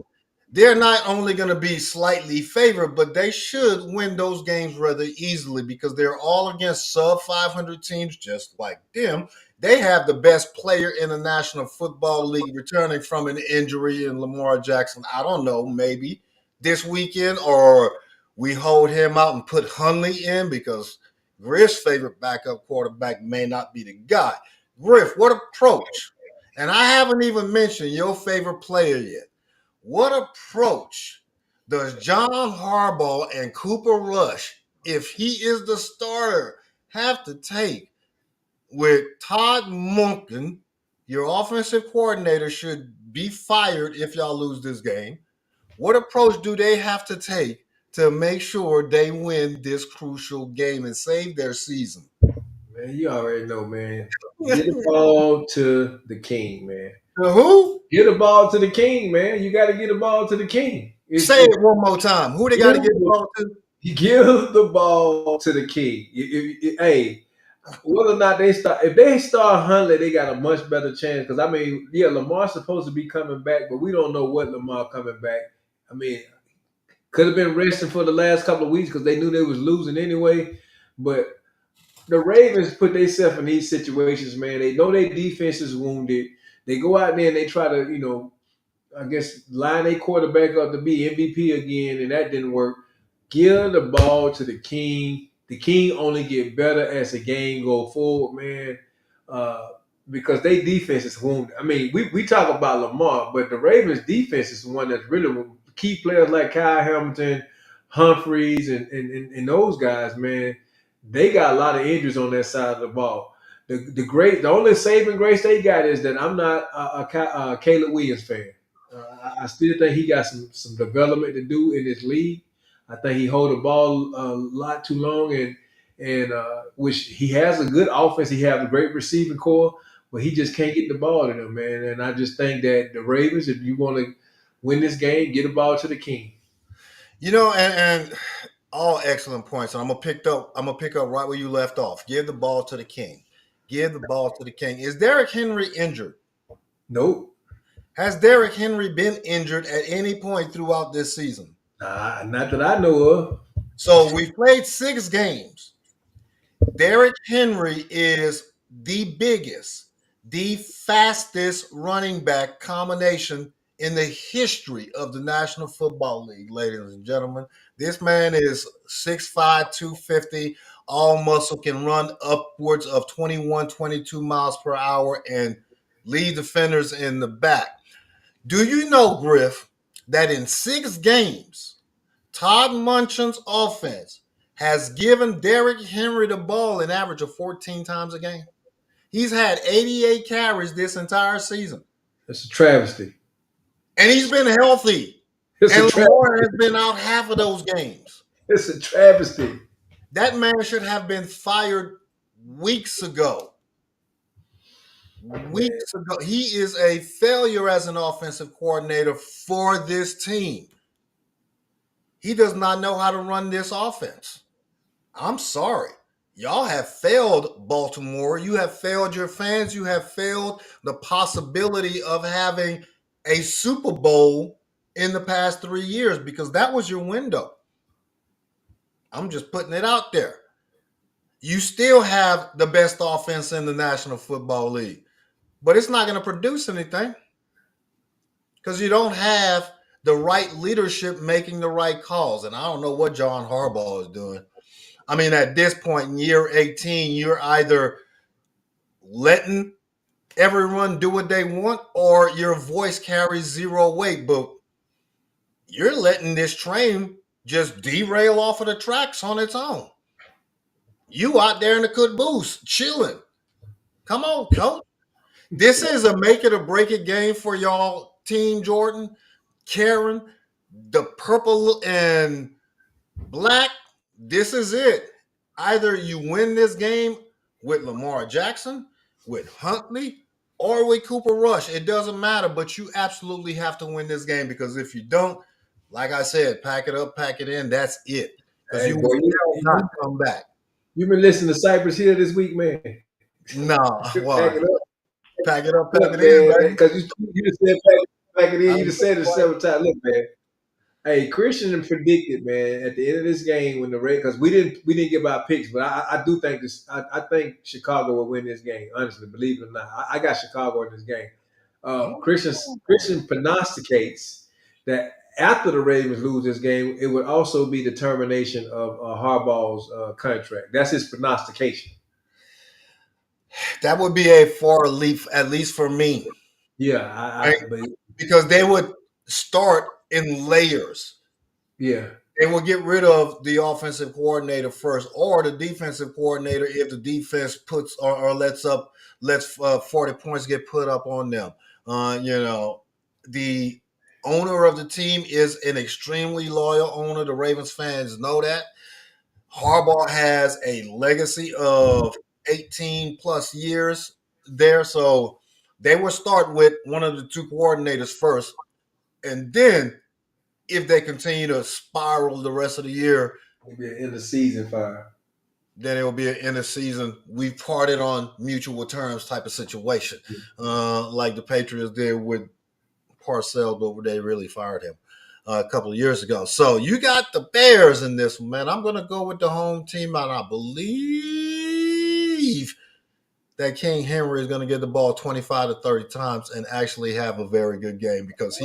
they're not only going to be slightly favored, but they should win those games rather easily because they're all against sub 500 teams just like them. They have the best player in the National Football League returning from an injury in Lamar Jackson. I don't know, maybe this weekend, or we hold him out and put Hundley in because Griff's favorite backup quarterback may not be the guy. Griff, what approach? And I haven't even mentioned your favorite player yet. What approach does John Harbaugh and Cooper Rush, if he is the starter, have to take with Todd Monken? Your offensive coordinator should be fired if y'all lose this game. What approach do they have to take to make sure they win this crucial game and save their season? Man, you already know, man. Get the ball to the king, man. To who? Get the ball to the king, man. You got to get the ball to the king. Say it one more time. Who they got to get the ball to? Give the ball to the king. Hey, whether or not if they start Huntley, they got a much better chance. Because I mean, yeah, Lamar's supposed to be coming back, but we don't know what Lamar coming back. I mean, could have been resting for the last couple of weeks because they knew they was losing anyway. But the Ravens put themselves in these situations, man. They know their defense is wounded. They go out there and they try to, I guess line their quarterback up to be MVP again, and that didn't work. Give the ball to the king. The king only get better as the game go forward, man. because they defense is wounded. I mean, we talk about Lamar, but the Ravens defense is the one that's really key players like Kyle Hamilton, Humphreys, and those guys, man. They got a lot of injuries on that side of the ball. The only saving grace they got is that I'm not a Caleb Williams fan. I still think he got some development to do in this league. I think he hold the ball a lot too long, and which he has a good offense. He has a great receiving core, but he just can't get the ball to them, man. And I just think that the Ravens, if you want to win this game, get the ball to the king. And all excellent points. And I'm gonna pick up right where you left off. Give the ball to the king. Give the ball to the king. Is Derrick Henry injured? Nope. Has Derrick Henry been injured at any point throughout this season? Not that I know of. So we've played 6 games. Derrick Henry is the biggest, the fastest running back combination in the history of the National Football League, ladies and gentlemen. This man is 6'5", 250, all muscle, can run upwards of 21, 22 miles per hour and lead defenders in the back. Do you know, Griff, that in 6 games, Todd Munchin's offense has given Derrick Henry the ball an average of 14 times a game? He's had 88 carries this entire season. It's a travesty. And he's been healthy. And Lamar has been out half of those games. It's a travesty. That man should have been fired weeks ago. Weeks ago. He is a failure as an offensive coordinator for this team. He does not know how to run this offense. I'm sorry. Y'all have failed Baltimore. You have failed your fans. You have failed the possibility of having a Super Bowl in the past 3 years because that was your window. I'm just putting it out there. You still have the best offense in the National Football League, but it's not going to produce anything because you don't have the right leadership making the right calls. And I don't know what John Harbaugh is doing. I mean, at this point in year 18, you're either letting everyone do what they want or your voice carries zero weight. But you're letting this train just derail off of the tracks on its own. You out there in the caboose, chilling. Come on, coach. This is a make it or break it game for y'all, Team Jordan, Karen, the purple and black. This is it. Either you win this game with Lamar Jackson, with Huntley, or with Cooper Rush. It doesn't matter, but you absolutely have to win this game because if you don't, like I said, pack it up, pack it in. That's it. Because you will not come back. You've been listening to Cypress Hill this week, man. No, why? Pack it up. Pack it up, pack it in, because you just said pack it in. You just said it several times. Look, man. Hey, Christian predicted, man, at the end of this game when the Red, because we didn't give our picks, but I do think this. I think Chicago will win this game. Honestly, believe it or not, I got Chicago in this game. Christian prognosticates that after the Ravens lose this game, it would also be the termination of Harbaugh's contract. That's his prognostication. That would be a far leap, at least for me. Yeah, because they would start in layers. Yeah. They will get rid of the offensive coordinator first or the defensive coordinator if the defense puts or lets 40 points get put up on them. The owner of the team is an extremely loyal owner. The Ravens fans know that. Harbaugh has a legacy of 18 plus years there. So they will start with one of the 2 coordinators first. And then if they continue to spiral the rest of the year, it'll be an end of season fire. Then it will be an end of season. We parted on mutual terms type of situation, like the Patriots did with Parcells, but they really fired him a couple of years ago. So you got the Bears in this one, man. I'm going to go with the home team, and I believe that King Henry is going to get the ball 25 to 30 times and actually have a very good game because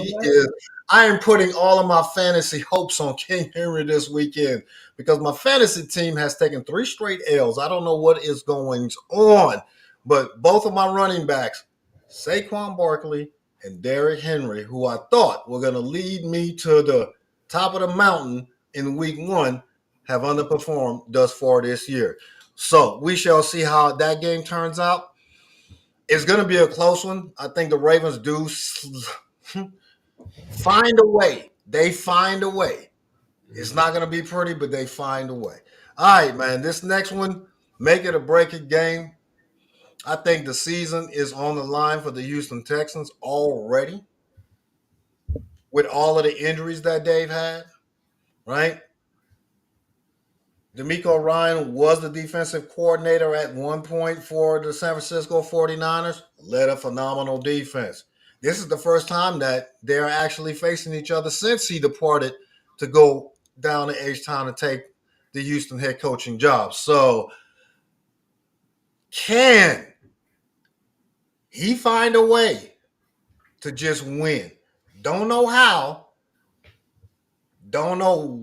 I am putting all of my fantasy hopes on King Henry this weekend because my fantasy team has taken 3 straight L's. I don't know what is going on But both of my running backs, Saquon Barkley and Derrick Henry, who I thought were going to lead me to the top of the mountain in week one, have underperformed thus far this year. So we shall see how that game turns out. It's going to be a close one. I think the Ravens do find a way. They find a way. It's not going to be pretty, but they find a way. All right, man. This next one, make it a break it game. I think the season is on the line for the Houston Texans already with all of the injuries that they've had, right? D'Amico Ryan was the defensive coordinator at one point for the San Francisco 49ers, led a phenomenal defense. This is the first time that they're actually facing each other since he departed to go down to H-Town and take the Houston head coaching job. So, can he find a way to just win? Don't know how, don't know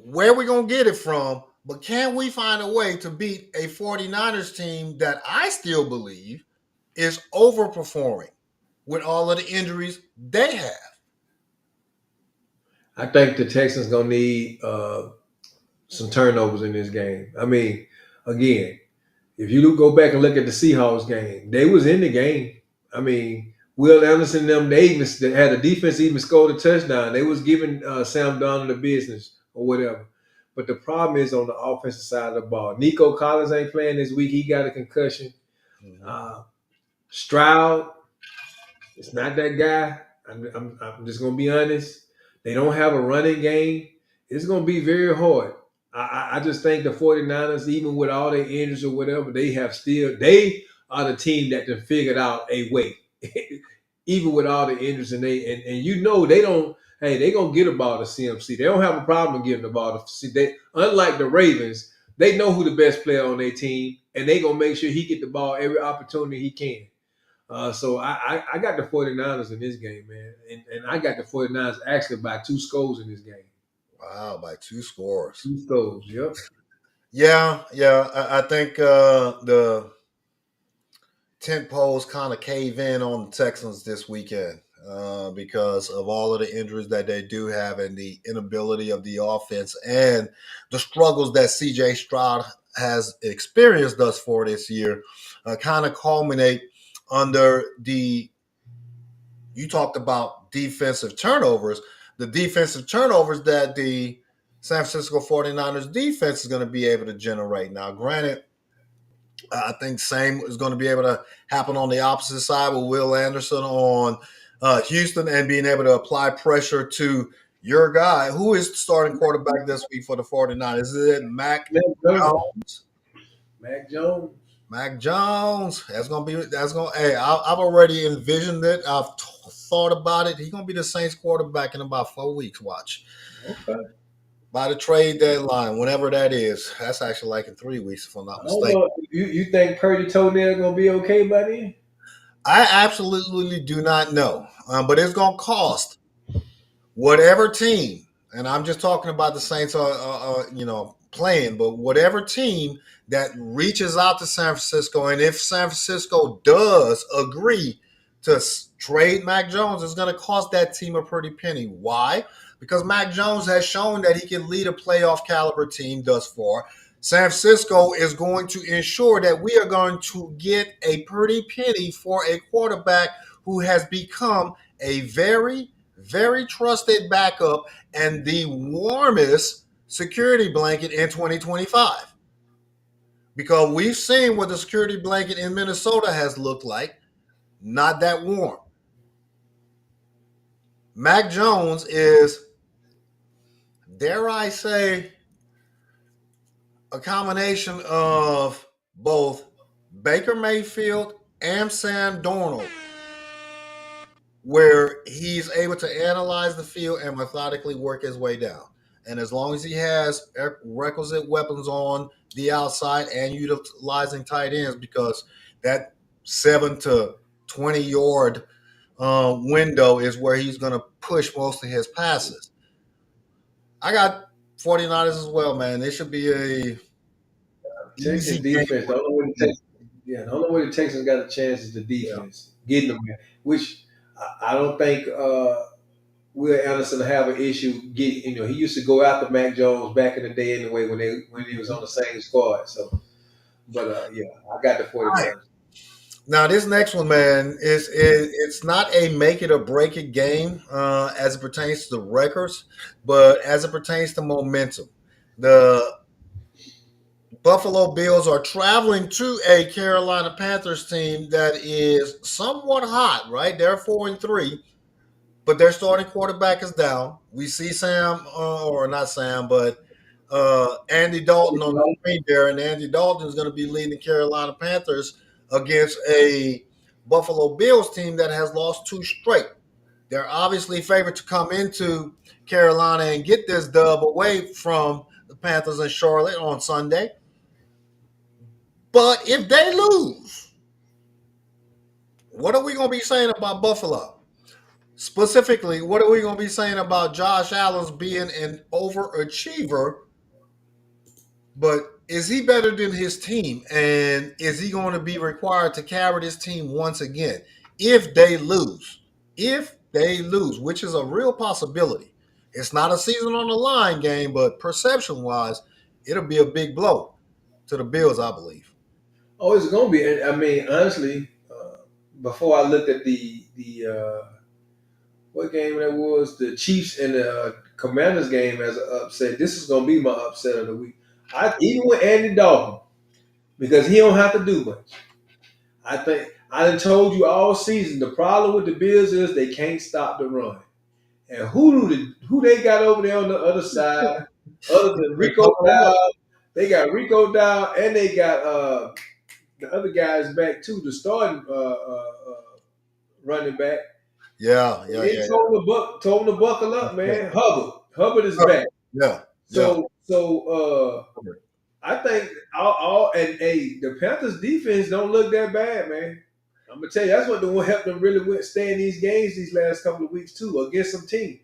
where we're going to get it from, but can we find a way to beat a 49ers team that I still believe is overperforming with all of the injuries they have? I think the Texans gonna need some turnovers in this game. I mean, again, if you go back and look at the Seahawks game, they was in the game. I mean, Will Anderson and them, they even had a defense even scored a touchdown. They was giving Sam Darnold the business or whatever. But the problem is on the offensive side of the ball. Nico Collins ain't playing this week. He got a concussion. Mm-hmm. Stroud, it's not that guy. I'm just gonna be honest. They don't have a running game. It's gonna be very hard. I just think the 49ers, even with all their injuries or whatever, they are the team that can figured out a way. Even with all the injuries and you know they don't, hey, they gonna get a ball to CMC. They don't have a problem getting the ball to see. They, unlike the Ravens, they know who the best player on their team, and they gonna make sure he get the ball every opportunity he can. So I got the 49ers in this game, man. And I got the 49ers actually by 2 scores in this game. Wow, by 2 scores. 2 scores, yep. Yeah. I think the tent poles kind of cave in on the Texans this weekend because of all of the injuries that they do have and the inability of the offense and the struggles that CJ Stroud has experienced thus far this year kind of culminate under the, you talked about defensive turnovers, the defensive turnovers that the San Francisco 49ers defense is going to be able to generate. Now, granted, I think same is going to be able to happen on the opposite side with Will Anderson on Houston and being able to apply pressure to your guy. Who is the starting quarterback this week for the 49ers? Is it Mac Jones? Mac Jones. Mac Jones. Hey, I've already envisioned it. I've thought about it. He's gonna be the Saints quarterback in about 4 weeks. Watch. Okay. By the trade deadline, whenever that is. That's actually like in 3 weeks, if I'm not I don't mistaken. know. You think Purdy Toenail gonna be okay by then? I absolutely do not know, but it's gonna cost whatever team, and I'm just talking about the Saints playing, but whatever team that reaches out to San Francisco, and if San Francisco does agree to trade Mac Jones, it's going to cost that team a pretty penny. Why? Because Mac Jones has shown that he can lead a playoff caliber team thus far. San Francisco is going to ensure that we are going to get a pretty penny for a quarterback who has become a very, very trusted backup and the warmest security blanket in 2025. Because we've seen what the security blanket in Minnesota has looked like. Not that warm. Mac Jones is, dare I say, a combination of both Baker Mayfield and Sam Darnold, where he's able to analyze the field and methodically work his way down. And as long as he has requisite weapons on the outside and utilizing tight ends, because that 7 to 20-yard window is where he's going to push most of his passes. I got 49ers as well, man. They should be a Texas easy game. defense. I don't know what it takes. Yeah, the only way the Texans got a chance is the Yeah. defense getting them, which I don't think Will Anderson have an issue getting. He used to go after Mac Jones back in the day anyway when he was on the same squad. So, but yeah, I got the All right. 49ers. Now this next one, man, it's not a make it or break it game as it pertains to the records, but as it pertains to momentum. The Buffalo Bills are traveling to a Carolina Panthers team that is somewhat hot, right? They're 4-3, but their starting quarterback is down. We see Sam, or not Sam, but Andy Dalton on the screen there, and Andy Dalton is going to be leading the Carolina Panthers against a Buffalo Bills team that has lost two straight. They're obviously favored to come into Carolina and get this dub away from the Panthers in Charlotte on Sunday. But if they lose, what are we going to be saying about Buffalo? Specifically, what are we going to be saying about Josh Allen's being an overachiever? But is he better than his team? And is he going to be required to carry this team once again if they lose? If they lose, which is a real possibility. It's not a season on the line game, but perception wise, it'll be a big blow to the Bills, I believe. Oh, it's gonna be. And I mean, honestly, before I looked at the what game that was, the Chiefs and the Commanders game as an upset. This is gonna be my upset of the week. Even with Andy Dalton, because he don't have to do much. I think I done told you all season the problem with the Bills is they can't stop the run. And who they got over there on the other side, other than Rico Dow? They got Rico Dow, and they got the other guys back too. The starting running back. Yeah, yeah, They yeah, told him to buckle up, man. Hubbard is back. yeah, yeah. So I think all and the Panthers defense don't look that bad, man. I'm gonna tell you that's what helped them really stay in these games these last couple of weeks too against some team.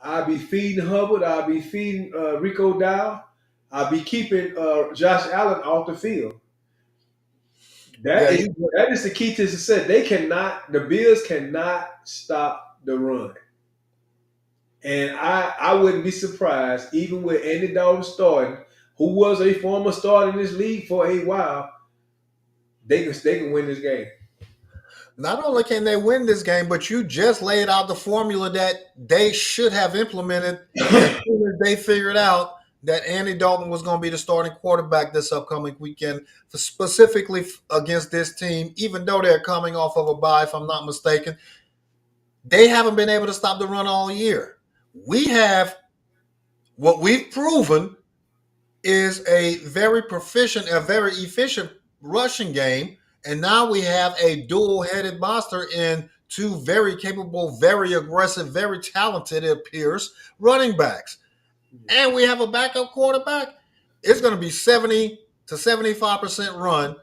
I'll be feeding Hubbard. I'll be feeding Rico Dow. I'll be keeping Josh Allen off the field. Yeah, That is the key to success. The Bills cannot stop the run. And I wouldn't be surprised, even with Andy Dalton starting, who was a former starter in this league for a while, they can win this game. not only can they win this game, but you just laid out the formula that they should have implemented as soon as they figured out that Andy Dalton was going to be the starting quarterback this upcoming weekend, specifically against this team, even though they're coming off of a bye, if I'm not mistaken. They haven't been able to stop the run all year. We have what we've proven is a very proficient, a very efficient rushing game. And now we have a dual-headed monster in two very capable, very aggressive, very talented, it appears, running backs. And we have a backup quarterback. It's going to be 70 to 75% run,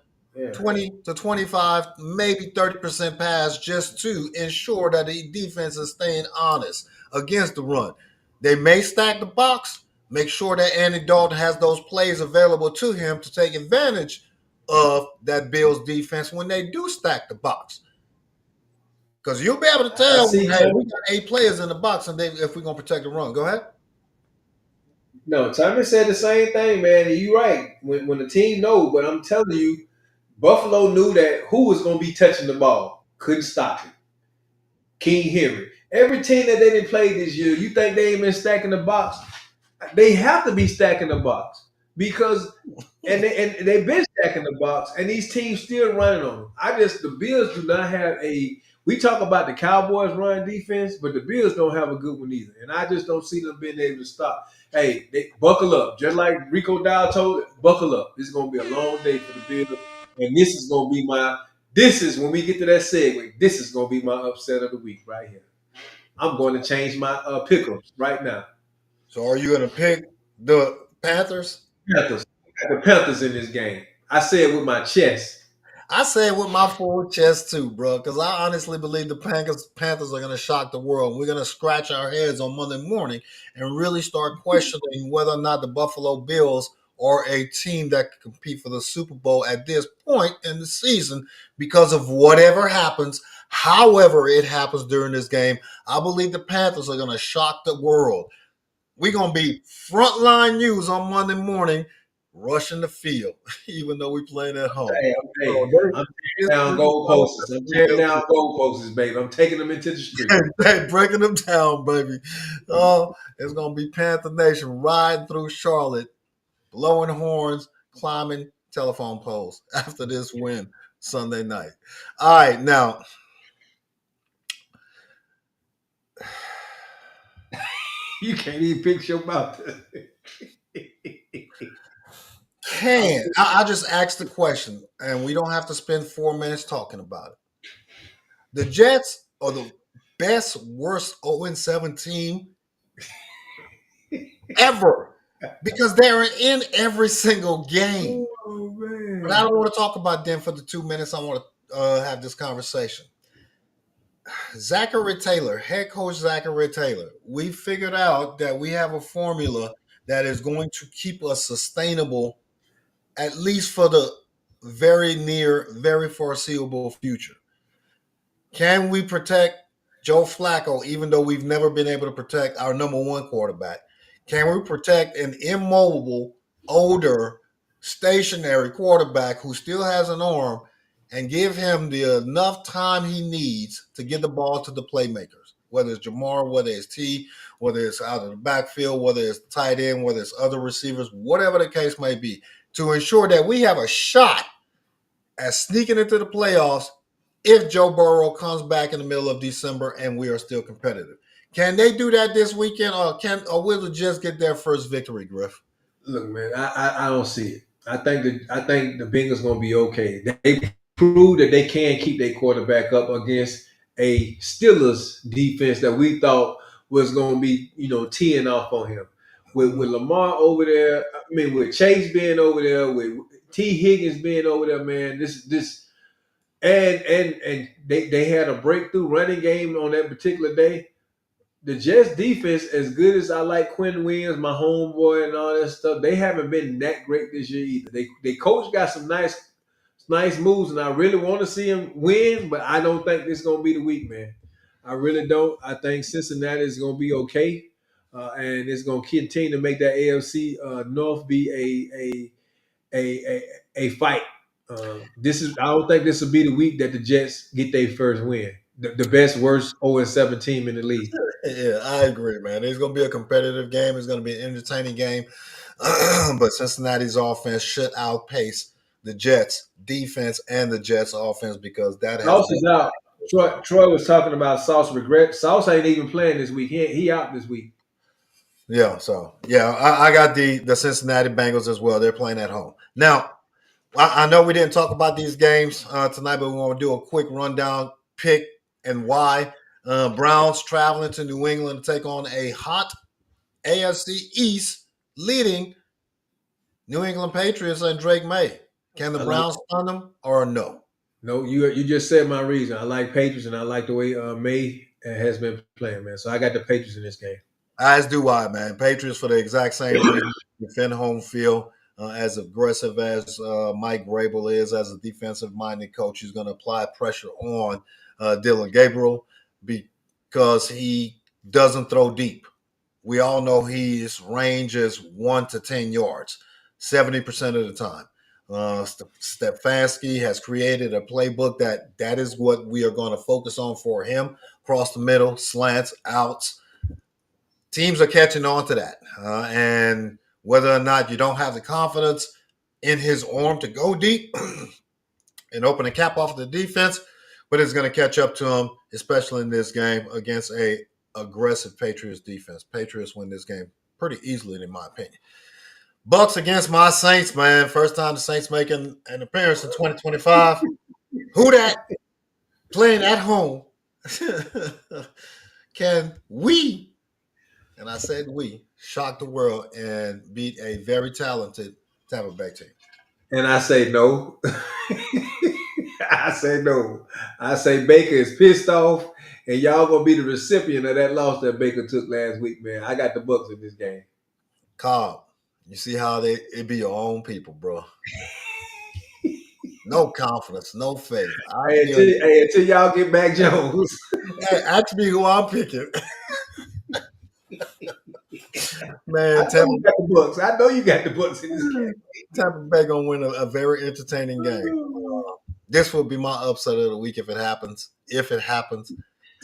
20 to 25, maybe 30% pass, just to ensure that the defense is staying honest against the run. They may stack the box, make sure that Andy Dalton has those plays available to him to take advantage of that Bills defense when they do stack the box. Because you'll be able to I tell, see. hey, we got 8 players in the box, and if we're going to protect the run. Go ahead. No, Tommy said the same thing, man. And you're right. When the team knows, but I'm telling you, Buffalo knew that who was going to be touching the ball. Couldn't stop it. King Henry. Every team that they didn't play this year, you think they ain't been stacking the box? They have to be stacking the box because they've been stacking the box, and these teams still running on them. The Bills do not have a. We talk about the Cowboys' run defense, but the Bills don't have a good one either, and I just don't see them being able to stop. Hey, they buckle up, just like Rico Dow told it. Buckle up. This is going to be a long day for the Bills, and this is going to be my. This is when we get to that segue. This is going to be my upset of the week right here. I'm going to change my pickles right now. So are you going to pick the Panthers? Panthers. I got the Panthers in this game. I say it with my chest. I say it with my full chest too, bro, because I honestly believe the Panthers are going to shock the world. We're going to scratch our heads on Monday morning and really start questioning whether or not the Buffalo Bills or a team that can compete for the Super Bowl at this point in the season because of whatever happens, however it happens during this game. I believe the Panthers are going to shock the world. We're going to be frontline news on Monday morning, rushing the field, even though we're playing at home. So I'm taking down goalposts. I'm tearing down goalposts, baby. I'm taking them into the street. They breaking them down, baby. It's going to be Panther Nation riding through Charlotte, blowing horns, climbing telephone poles after this win Sunday night. All right, now. You can't even fix your mouth. I just asked the question, and we don't have to spend 4 minutes talking about it. The Jets are the best, worst 0-7 team ever because they're in every single game. Oh, man. But I don't want to talk about them for the 2 minutes. I want to have this conversation. Zachary Taylor, head coach Zachary Taylor, we figured out that we have a formula that is going to keep us sustainable, at least for the very near, very foreseeable future. Can we protect Joe Flacco, even though we've never been able to protect our number one quarterback? Can we protect an immobile, older, stationary quarterback who still has an arm and give him the enough time he needs to get the ball to the playmakers, whether it's Jamar, whether it's T, whether it's out of the backfield, whether it's tight end, whether it's other receivers, whatever the case may be, to ensure that we have a shot at sneaking into the playoffs if Joe Burrow comes back in the middle of December and we are still competitive. Can they do that this weekend, or will the Jets get their first victory, Griff? Look, man, I don't see it. I think the Bengals going to be okay. They proved that they can keep their quarterback up against a Steelers defense that we thought was going to be, teeing off on him. With Lamar over there, with Chase being over there, with T. Higgins being over there, man, and they had a breakthrough running game on that particular day. The Jets defense, as good as I like Quinn Williams, my homeboy, and all that stuff, they haven't been that great this year either. They coach got some nice moves, and I really want to see him win, but I don't think this is going to be the week, man. I really don't. I think Cincinnati is going to be okay, and it's going to continue to make that AFC North be a fight. I don't think this will be the week that the Jets get their first win. The best, worst 0-7 team in the league. Yeah, I agree, man. It's going to be a competitive game. It's going to be an entertaining game. But Cincinnati's offense should outpace the Jets defense and the Jets offense because that Sauce is out. Troy was talking about Sauce regret. Sauce ain't even playing this week. He out this week. Yeah, so I got the Cincinnati Bengals as well. They're playing at home. Now, I know we didn't talk about these games tonight, but we want to do a quick rundown, pick and why. Browns traveling to New England to take on a hot AFC East leading New England Patriots and Drake May. Can the Browns stun them or no? No, you just said my reason. I like Patriots and I like the way May has been playing, man. So I got the Patriots in this game. As do I, man. Patriots for the exact same reason. Defend home field. As aggressive as Mike Vrabel is, as a defensive-minded coach, he's going to apply pressure on Dylan Gabriel because he doesn't throw deep. We all know his range is 1 to 10 yards, 70% of the time. Stefanski has created a playbook that is what we are going to focus on for him. Across the middle, slants, outs. Teams are catching on to that. And whether or not you don't have the confidence in his arm to go deep and open the cap off the defense, but it's going to catch up to him, especially in this game against a aggressive Patriots defense. Patriots win this game pretty easily, in my opinion. Bucks against my Saints, man. First time the Saints making an appearance in 2025. Who that? Playing at home. Can we, and I said we, shock the world and beat a very talented Tampa Bay team? And I say no. I say no. I say Baker is pissed off, and y'all gonna be the recipient of that loss that Baker took last week, man. I got the Bucks in this game. Cobb, You see how it be your own people, bro. No confidence, no faith. I feel you. Until y'all get back Jones. Hey, ask me who I'm picking. I Man, know you got the books. I know you got the books in this game. Tampa Bay gonna win a very entertaining game. This will be my upset of the week if it happens. If it happens,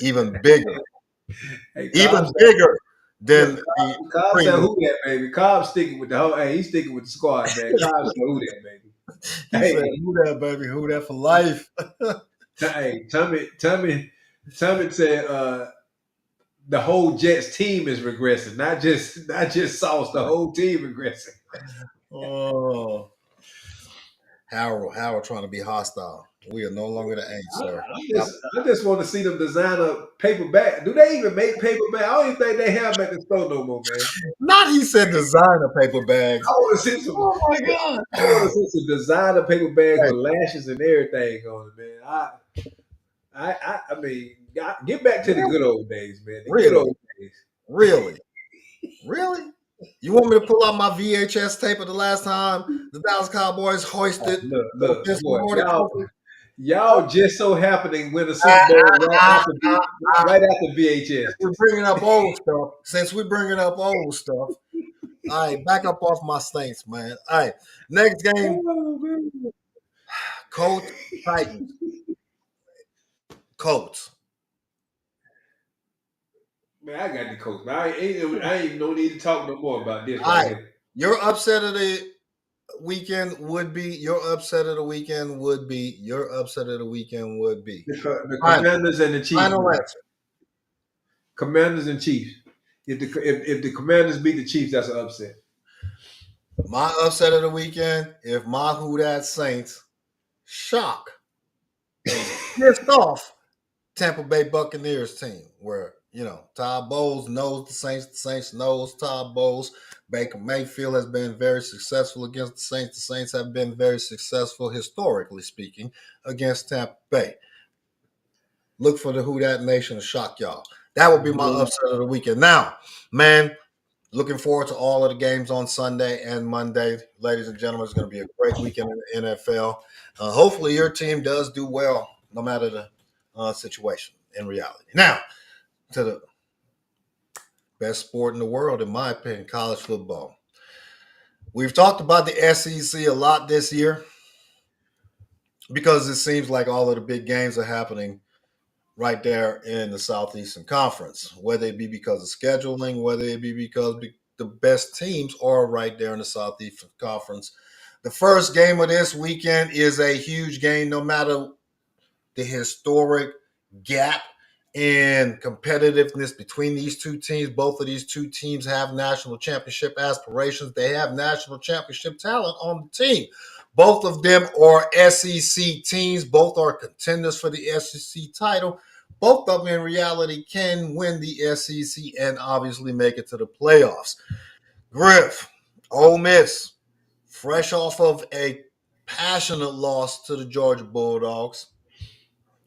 even bigger, Hey, even bigger than look, the Cobb said previous. who that, baby. Cobb's sticking with the whole. Hey, he's sticking with the squad, man. Cobb said who that, baby. He Hey, said, "Who that, baby? Who that for life?" hey, Tommy said the whole Jets team is regressing, not just Sauce. The whole team regressing. Oh, Howard trying to be hostile. We are no longer the age, sir. I just want to see them design a paperback. Do they even make paperback? I don't even think they have them at the store no more, man. Not he said designer paper bags. I want to see some. Oh my god! I want to see some designer paper bags Hey, with lashes and everything on it, man. I mean, get back to the good old days, man. The good really, old days. really, really. You want me to pull out my VHS tape of the last time the Dallas Cowboys hoisted the Look, Vince boy, Lombardi Trophy? y'all just so happening win a Super Bowl right after VHS. We're bringing up old stuff. Since we're bringing up old stuff, all right, back up off my Saints, man. All right, next game, Oh, man. Colts, Titans, Colts. Man, I got the coach. Man, I ain't no need to talk no more about this All right right, here. your upset of the weekend would be your upset of the weekend would be your upset of the weekend would be The final, Commanders and the Chiefs. final answer. Commanders and Chiefs. If the Commanders beat the Chiefs, that's an upset. My upset of the weekend, if my who that Saints shock pissed off Tampa Bay Buccaneers team, where Todd Bowles knows the Saints knows Todd Bowles. Baker Mayfield has been very successful against the Saints. The Saints have been very successful, historically speaking, against Tampa Bay. Look for the Who Dat Nation to shock y'all. That would be my upset of the weekend. Now, man, looking forward to all of the games on Sunday and Monday. Ladies and gentlemen, it's going to be a great weekend in the NFL. Hopefully, your team does do well, no matter the situation in reality. Now, to the best sport in the world, in my opinion, college football. We've talked about the SEC a lot this year because it seems like all of the big games are happening right there in the Southeastern Conference, whether it be because of scheduling, whether it be because the best teams are right there in the Southeastern Conference. The first game of this weekend is a huge game, no matter the historic gap in competitiveness between these two teams. Both of these two teams have national championship aspirations. They have national championship talent on the team. Both of them are SEC teams. Both are contenders for the SEC title. Both of them in reality can win the SEC and obviously make it to the playoffs. Griff, Ole Miss, fresh off of a passionate loss to the Georgia Bulldogs.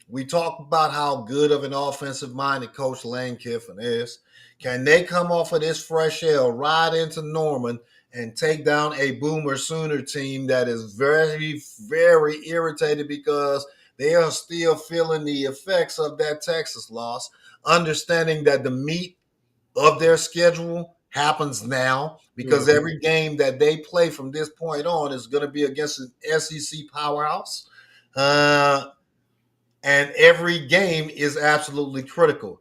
We talk about how good of an offensive minded coach Lane Kiffin is. Can they come off of this fresh air, ride into Norman, and take down a Boomer Sooner team that is very, very irritated because they are still feeling the effects of that Texas loss, understanding that the meat of their schedule happens now because every game that they play from this point on is going to be against an SEC powerhouse. And every game is absolutely critical.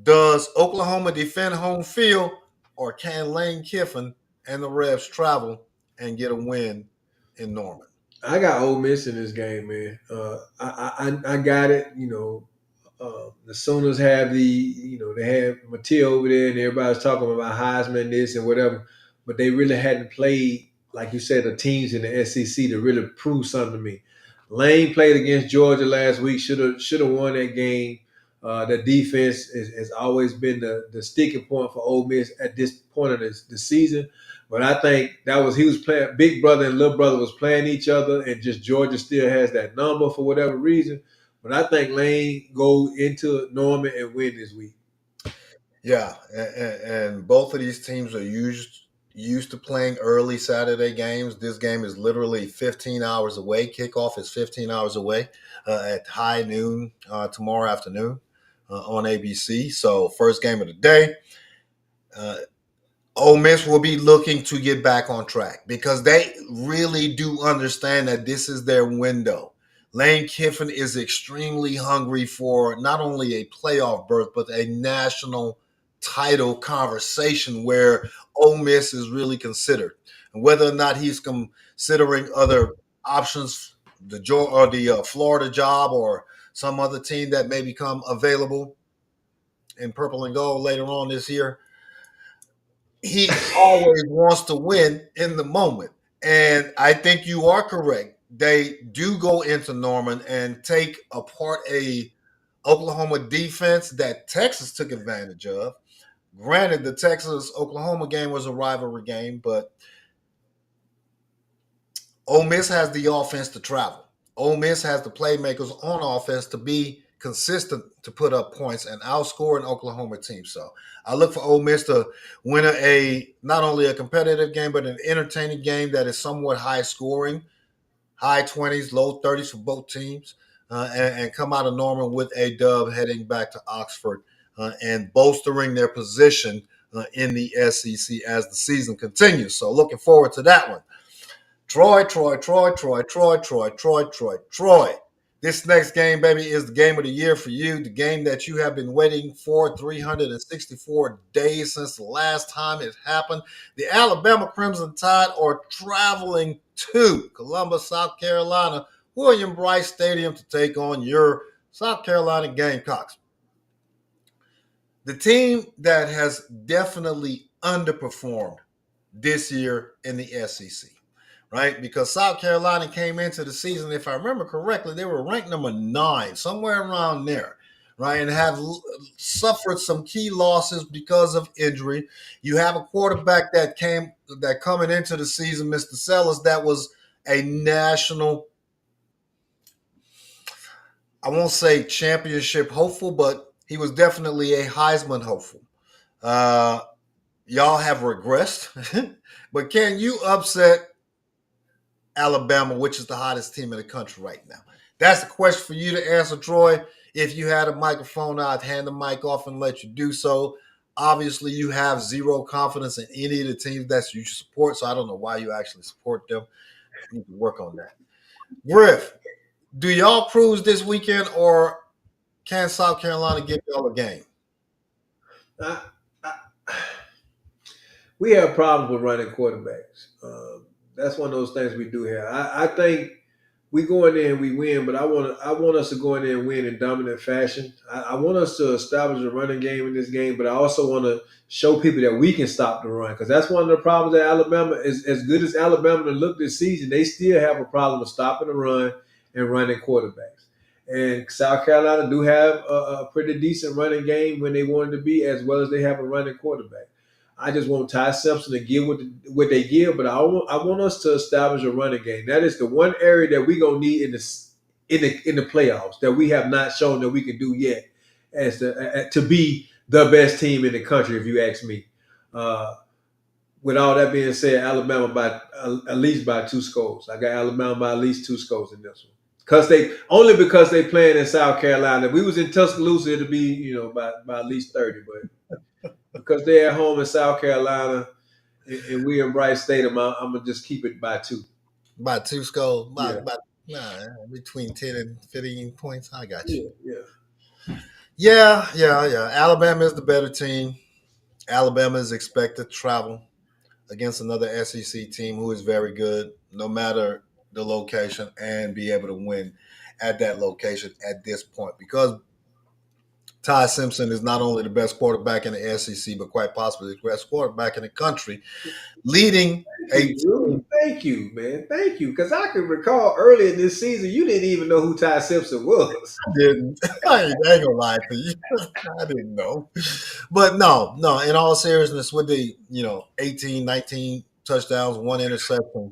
Does Oklahoma defend home field, or can Lane Kiffin and the Rebs travel and get a win in Norman? I got Ole Miss in this game, man. I got it. The Sooners have they have Mateo over there, and everybody's talking about Heisman this and whatever, but they really hadn't played, like you said, the teams in the SEC to really prove something to me. Lane played against Georgia last week. Should have won that game. The defense has always been the sticking point for Ole Miss at this point of the season. But I think he was playing, big brother and little brother was playing each other, and just Georgia still has that number for whatever reason. But I think Lane go into Norman and win this week. Yeah, and both of these teams are used to playing early Saturday games. This game is literally 15 hours away. Kickoff is 15 hours away at high noon tomorrow afternoon on ABC. So, first game of the day. Uh, Ole Miss will be looking to get back on track because they really do understand that this is their window. Lane Kiffin is extremely hungry for not only a playoff berth, but a national title conversation where Ole Miss is really considered. And whether or not he's considering other options, the Florida job or some other team that may become available in purple and gold later on this year, he always wants to win in the moment. And I think you are correct. They do go into Norman and take apart a Oklahoma defense that Texas took advantage of. Granted, the Texas Oklahoma game was a rivalry game, but Ole Miss has the offense to travel. Ole Miss has the playmakers on offense to be consistent to put up points and outscore an Oklahoma team. So I look for Ole Miss to win a not only a competitive game, but an entertaining game that is somewhat high scoring, high 20s, low 30s for both teams, and come out of Norman with a dub heading back to Oxford and bolstering their position in the SEC as the season continues. So looking forward to that one. Troy, Troy, Troy, Troy, Troy, Troy, Troy, Troy, Troy. This next game, baby, is the game of the year for you. The game that you have been waiting for 364 days since the last time it happened. The Alabama Crimson Tide are traveling to Columbus, South Carolina, William Bryce Stadium to take on your South Carolina Gamecocks. The team that has definitely underperformed this year in the SEC, right? Because South Carolina came into the season, if I remember correctly, they were ranked number 9, somewhere around there, right? And have suffered some key losses because of injury. You have a quarterback that coming into the season, Mr. Sellers, that was a national, I won't say championship hopeful, but he was definitely a Heisman hopeful. Uh, y'all have regressed, but can you upset Alabama, which is the hottest team in the country right now? That's the question for you to answer, Troy. If you had a microphone, I'd hand the mic off and let you do so. Obviously, you have zero confidence in any of the teams that you support, so I don't know why you actually support them. You need to work on that. Griff, do y'all cruise this weekend, or can South Carolina give y'all a game? I, I, we have problems with running quarterbacks. That's one of those things we do here. I think we go in there and we win, but I want us to go in there and win in dominant fashion. I want us to establish a running game in this game, but I also want to show people that we can stop the run, because that's one of the problems that Alabama is. As good as Alabama to look this season, they still have a problem of stopping the run and running quarterbacks. And South Carolina do have a pretty decent running game when they want it to be, as well as they have a running quarterback. I just want Ty Simpson to give what they give, but I want us to establish a running game. That is the one area that we're gonna need in the playoffs that we have not shown that we can do yet, as to be the best team in the country, if you ask me. Uh, with all that being said, Alabama by at least by 2 scores. I got Alabama by at least 2 scores in this one. Because they playing in South Carolina. If we was in Tuscaloosa, it'd be by at least 30, but because they're at home in South Carolina and we in Bryce Stadium, I'm gonna just keep it by 2. By 2 scores, Yeah, between 10 and 15 points. I got you. yeah, yeah. Yeah. Alabama is the better team. Alabama is expected to travel against another SEC team who is very good, no matter the location, and be able to win at that location at this point. Because Ty Simpson is not only the best quarterback in the SEC, but quite possibly the best quarterback in the country, leading a team. Thank you, man. Thank you. Because I can recall earlier this season, you didn't even know who Ty Simpson was. I didn't. I ain't gonna lie to you. I didn't know. But no, in all seriousness, with the 18, 19 touchdowns, 1 interception,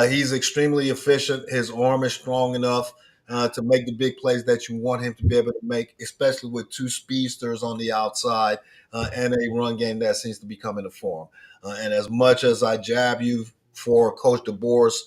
he's extremely efficient. His arm is strong enough to make the big plays that you want him to be able to make, especially with two speedsters on the outside and a run game that seems to be coming to form. And as much as I jab you for Coach DeBoer's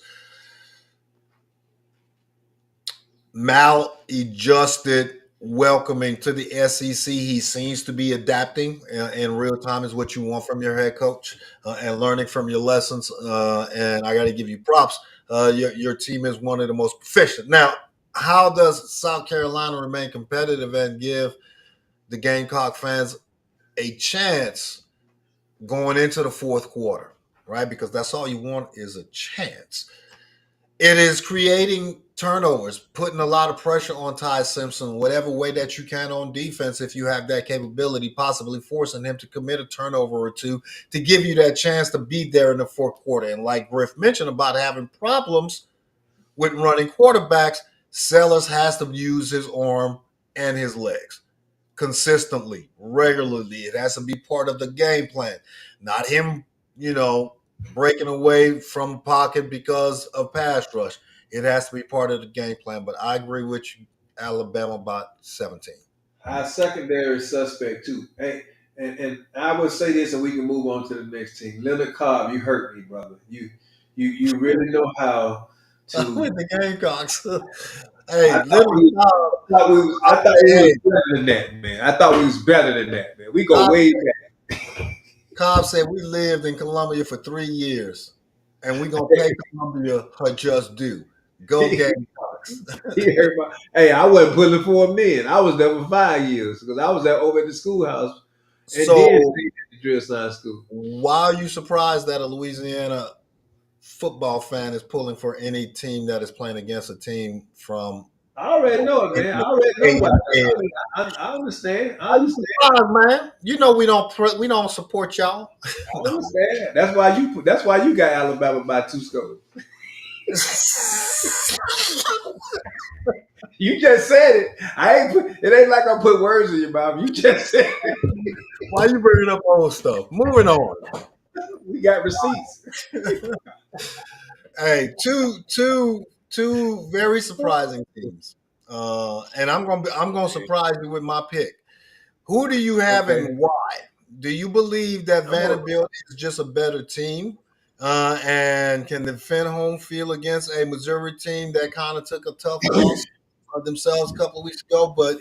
maladjusted welcoming to the SEC, he seems to be adapting in real time is what you want from your head coach and learning from your lessons. And I got to give you props. Your team is one of the most proficient. Now, how does South Carolina remain competitive and give the Gamecock fans a chance going into the fourth quarter, right? Because that's all you want is a chance. It is creating turnovers, putting a lot of pressure on Ty Simpson, whatever way that you can on defense, if you have that capability, possibly forcing him to commit a turnover or two to give you that chance to be there in the fourth quarter. And like Griff mentioned about having problems with running quarterbacks, Sellers has to use his arm and his legs consistently, regularly. It has to be part of the game plan, not him, breaking away from the pocket because of pass rush. It has to be part of the game plan. But I agree with you, Alabama about 17. Our secondary is suspect too. Hey, and I would say this, and we can move on to the next team. Leonard Cobb, you hurt me, brother. You really know how With to. the Gamecocks. I Hey, thought little we, Cobb, I thought we hey, was better than that, man. I thought we was better than that, man. We go Cobb, way back. Cobb said we lived in Columbia for 3 years, and we're gonna pay Columbia her just due. Go Gamecocks. He hurt my. Hey, I wasn't pulling for him then. I was there for 5 years because I was there over at the schoolhouse and then So stayed at the drill science school. why are you surprised that a Louisiana football fan is pulling for any team that is playing against a team from I already know it, in man. I the already know eight why. and I 10? mean, I understand. I Why you understand. surprised, man? You know we don't support y'all. I understand. That's why you. That's why you got Alabama by 2 scores. You just said it. I ain't. It ain't like I put words in your mouth. You just said it. Why you bringing up old stuff? Moving on. We got receipts. Hey, two very surprising teams, and I'm gonna surprise you with my pick. Who do you have Okay. and why? Do you believe that I'm on. Vanderbilt is just a better team and can defend home field against a Missouri team that kind of took a tough loss themselves a couple of weeks ago, but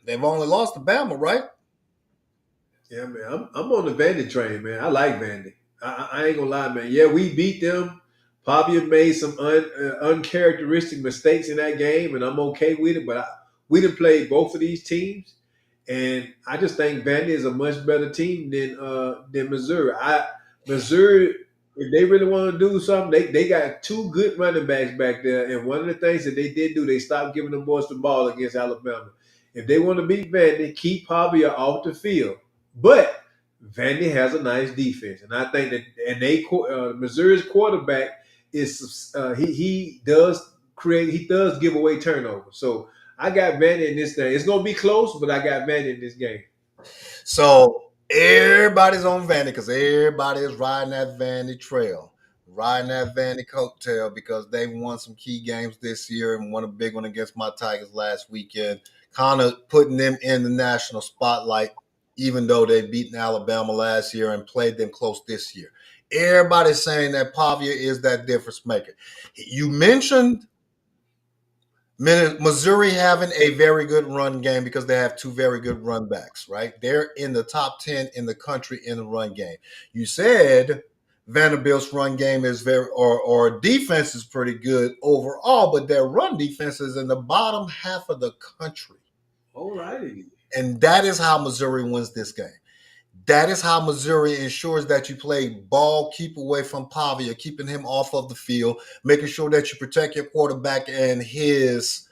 they've only lost to Bama, right? Yeah, man. I'm on the Vandy train, man. I like Vandy. I ain't gonna lie, man. Yeah, we beat them. Pavia made some uncharacteristic mistakes in that game, and I'm okay with it. But we done played both of these teams, and I just think Vandy is a much better team than Missouri. Missouri, if they really want to do something, they got two good running backs back there, and one of the things that they did do, they stopped giving the boys the ball against Alabama. If they want to beat Vandy, keep Pavia off the field. But Vandy has a nice defense, and I think that Missouri's quarterback is he does give away turnovers. So I got Vandy in this thing. It's gonna be close, but I got Vandy in this game. So everybody's on Vandy because everybody is riding that Vandy trail, riding that Vandy coattail because they won some key games this year and won a big one against my Tigers last weekend, kind of putting them in the national spotlight, even though they've beaten Alabama last year and played them close this year. Everybody's saying that Pavia is that difference maker. You mentioned Missouri having a very good run game because they have two very good run backs, right? They're in the top 10 in the country in the run game. You said Vanderbilt's run game is or defense is pretty good overall, but their run defense is in the bottom half of the country. All righty. And that is how Missouri wins this game. That is how Missouri ensures that you play ball, keep away from Pavia, keeping him off of the field, making sure that you protect your quarterback and his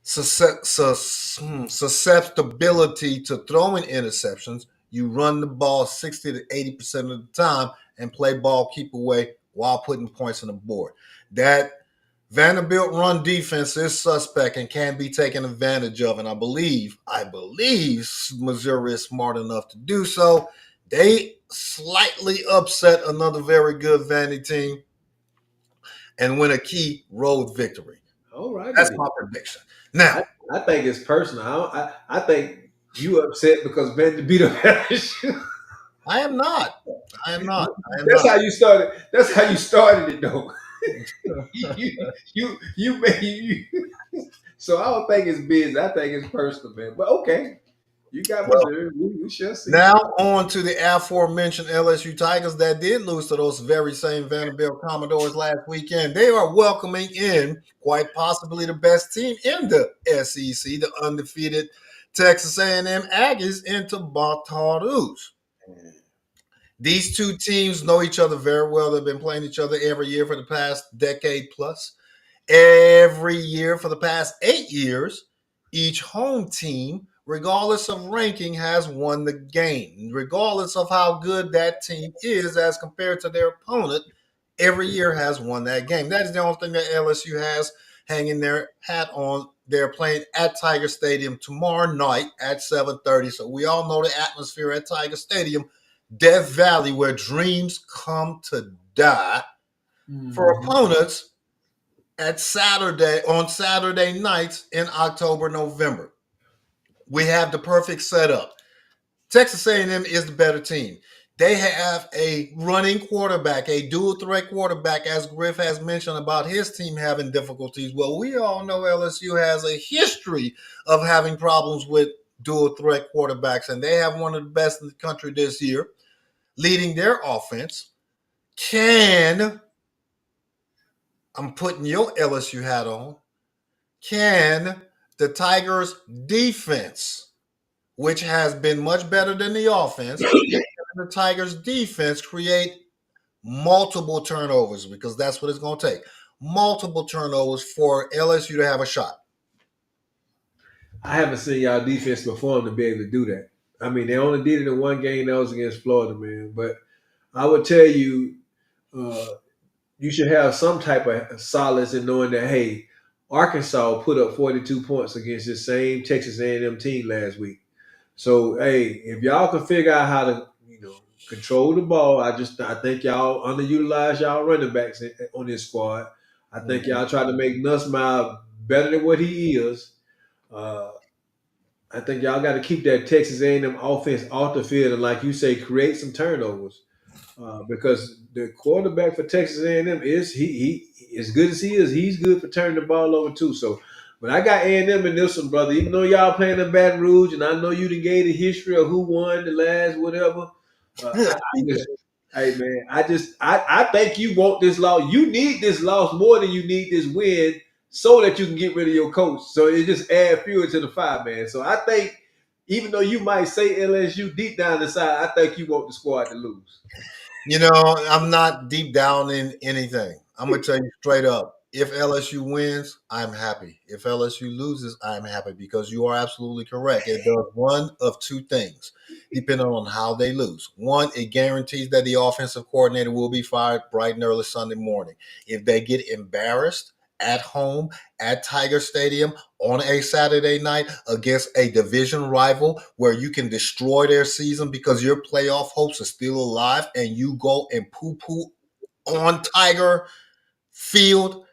susceptibility to throwing interceptions. You run the ball 60 to 80% of the time and play ball, keep away while putting points on the board. That Vanderbilt run defense is suspect and can be taken advantage of, and I believe Missouri is smart enough to do so. They slightly upset another very good Vandy team and win a key road victory. All righty That's then. my prediction. Now, I think it's personal. I think you upset because Vandy beat up LSU. I am not. I am not. I am That's not. how you started. That's how you started it, though. You made you. So I don't think it's business. I think it's personal, man. But okay, you got my Well, nerve. We shall see. now on to the aforementioned LSU Tigers that did lose to those very same Vanderbilt Commodores last weekend. They are welcoming in quite possibly the best team in the SEC, the undefeated Texas A&M Aggies into Baton Rouge. These two teams know each other very well. They've been playing each other every year for the past decade plus. Every year for the past 8 years, each home team, regardless of ranking, has won the game. Regardless of how good that team is as compared to their opponent, every year has won that game. That is the only thing that LSU has hanging their hat on. They're playing at Tiger Stadium tomorrow night at 7:30. So we all know the atmosphere at Tiger Stadium, Death Valley, where dreams come to die. For opponents at Saturday nights in October, November. We have the perfect setup. Texas A&M is the better team. They have a running quarterback, a dual threat quarterback, as Griff has mentioned about his team having difficulties. Well, we all know LSU has a history of having problems with dual threat quarterbacks, and they have one of the best in the country this year, leading their offense. I'm putting your LSU hat on. Can the Tigers' defense, which has been much better than the offense, the Tigers' defense create multiple turnovers? Because that's what it's going to take. Multiple turnovers for LSU to have a shot. I haven't seen y'all defense perform to be able to do that. I mean, they only did it in one game that was against Florida, man. But I would tell you, uh, you should have some type of solace in knowing that hey, Arkansas put up 42 points against this same Texas A&M team last week. So hey, if y'all can figure out how to control the ball, I think y'all underutilize y'all running backs on this squad. I think y'all try to make Nussmeier better than what he is. Uh, I think y'all got to keep that Texas A&M offense off the field and, like you say, create some turnovers. Because the quarterback for Texas A&M is he as good as he is, he's good for turning the ball over too. So, but I got A&M in this one, brother. Even though y'all playing in Baton Rouge, and I know you done gave the history of who won the last whatever. I just, hey man, I think you want this loss. You need this loss more than you need this win, so that you can get rid of your coach. So it just add fuel to the fire, man. So I think even though you might say LSU deep down inside, I think you want the squad to lose. I'm not deep down in anything. I'm going to tell you straight up. If LSU wins, I'm happy. If LSU loses, I'm happy because you are absolutely correct. It does one of two things, depending on how they lose. One, it guarantees that the offensive coordinator will be fired bright and early Sunday morning. If they get embarrassed at home at Tiger Stadium on a Saturday night against a division rival where you can destroy their season because your playoff hopes are still alive and you go and poo-poo on Tiger Field,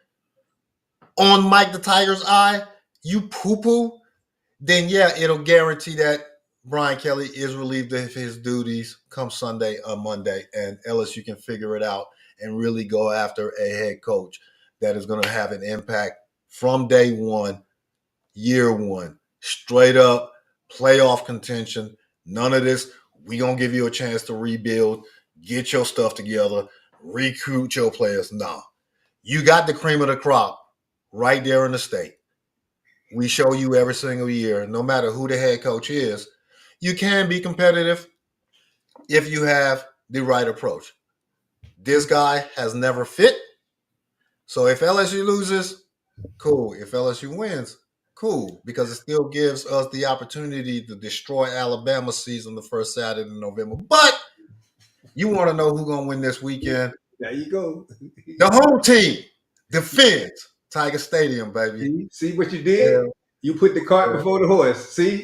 on Mike the Tiger's eye, you poo-poo, then yeah, it'll guarantee that Brian Kelly is relieved of his duties come Sunday or Monday, and LSU can figure it out and really go after a head coach that is going to have an impact from day one, year one, straight up playoff contention. None of this. We gonna give you a chance to rebuild, get your stuff together, recruit your players. No, you got the cream of the crop right there in the state. We show you every single year, no matter who the head coach is, you can be competitive if you have the right approach. This guy has never fit. So if LSU loses, cool. If LSU wins, cool. Because it still gives us the opportunity to destroy Alabama's season the first Saturday in November. But you want to know who's going to win this weekend? There you go. The home team defends Tiger Stadium, baby. See what you did? You put the cart before the horse. See,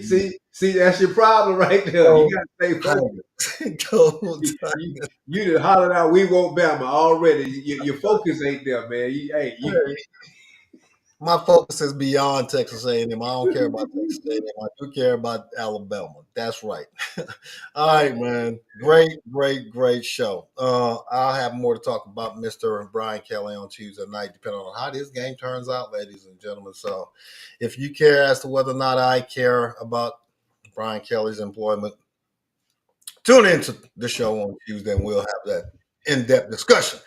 that's your problem right there. You got to stay focused. You done hollered out, we won't Bama already. Your focus ain't there, man. My focus is beyond Texas A&M. I don't care about Texas A&M. I do care about Alabama. That's right. All right, man. Great, great, great show. I'll have more to talk about Mr. Brian Kelly on Tuesday night, depending on how this game turns out, ladies and gentlemen. So, if you care as to whether or not I care about Brian Kelly's employment, tune into the show on Tuesday, and we'll have that in-depth discussion.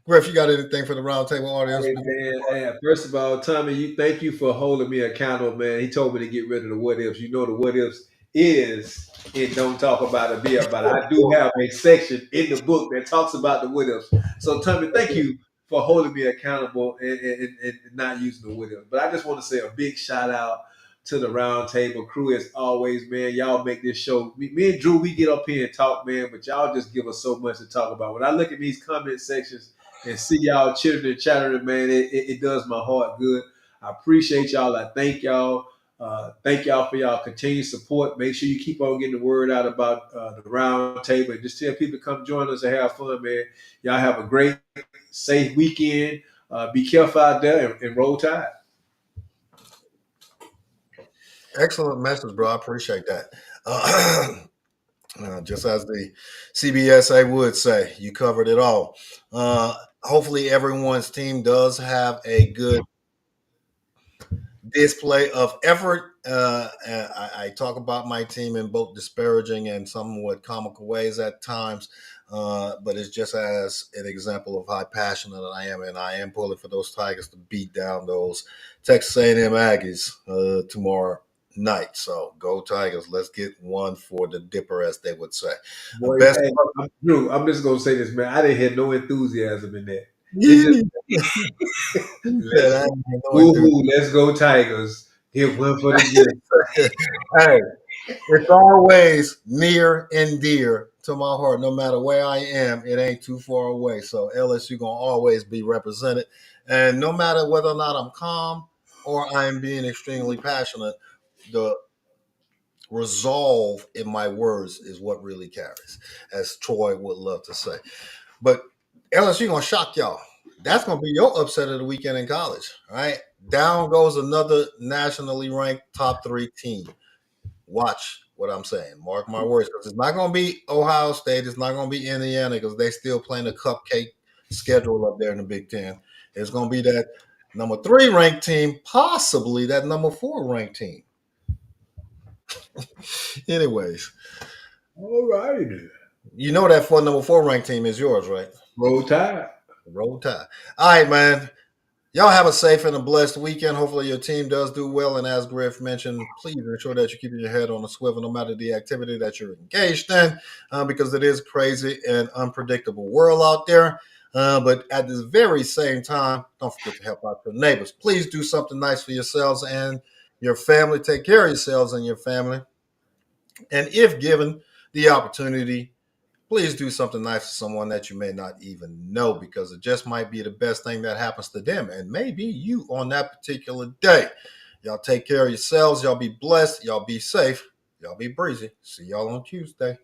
Griff, you got anything for the roundtable audience? Hey man, hey, first of all, Tommy, thank you for holding me accountable, man. He told me to get rid of the what ifs. You know the what ifs is in Don't Talk About It, Be About It. I do have a section in the book that talks about the what ifs. So Tommy, thank you for holding me accountable and not using the what ifs. But I just want to say a big shout out to the Roundtable crew as always, man. Y'all make this show. Me and Drew, we get up here and talk, man, but y'all just give us so much to talk about. When I look at these comment sections and see y'all children chattering, man, it does my heart good. I appreciate y'all. I thank y'all. Thank y'all for y'all continued support. Make sure you keep on getting the word out about the round table. And just tell people to come join us and have fun, man. Y'all have a great, safe weekend. Be careful out there and roll tide. Excellent message, bro. I appreciate that. Just as the CBSA would say, you covered it all. Hopefully, everyone's team does have a good display of effort. I talk about my team in both disparaging and somewhat comical ways at times, but it's just as an example of how passionate I am, and I am pulling for those Tigers to beat down those Texas A&M Aggies tomorrow night. So go Tigers! Let's get one for the Dipper, as they would say. Boy, Best. hey, I'm just gonna say this, man. I didn't hear no enthusiasm in that. It's just Yeah. let's woohoo, let's go Tigers. Get one for the good. Hey, it's always near and dear to my heart. No matter where I am, it ain't too far away. So LSU gonna always be represented, and no matter whether or not I'm calm or I'm being extremely passionate, the resolve in my words is what really carries, as Troy would love to say. But LSU gonna shock y'all. That's gonna be your upset of the weekend in college. All right, down goes another nationally ranked top 3 team. Watch what I'm saying. Mark my words, because it's not gonna be Ohio State. It's not gonna be Indiana, because they still playing a cupcake schedule up there in the Big Ten. It's gonna be that number 3 ranked team, possibly that number 4 ranked team. Anyways, All righty. you know that for number 4 ranked team is yours, right? Roll Tide. Roll Tide. All right, man. Y'all have a safe and a blessed weekend. Hopefully your team does do well. And as Griff mentioned, please ensure that you're keeping your head on a swivel no matter the activity that you're engaged in, because it is crazy and unpredictable world out there. But at this very same time, don't forget to help out your neighbors. Please do something nice for yourselves and your family. Take care of yourselves and your family. And if given the opportunity, please do something nice for someone that you may not even know, because it just might be the best thing that happens to them and maybe you on that particular day. Y'all take care of yourselves. Y'all be blessed. Y'all be safe. Y'all be breezy. See y'all on Tuesday.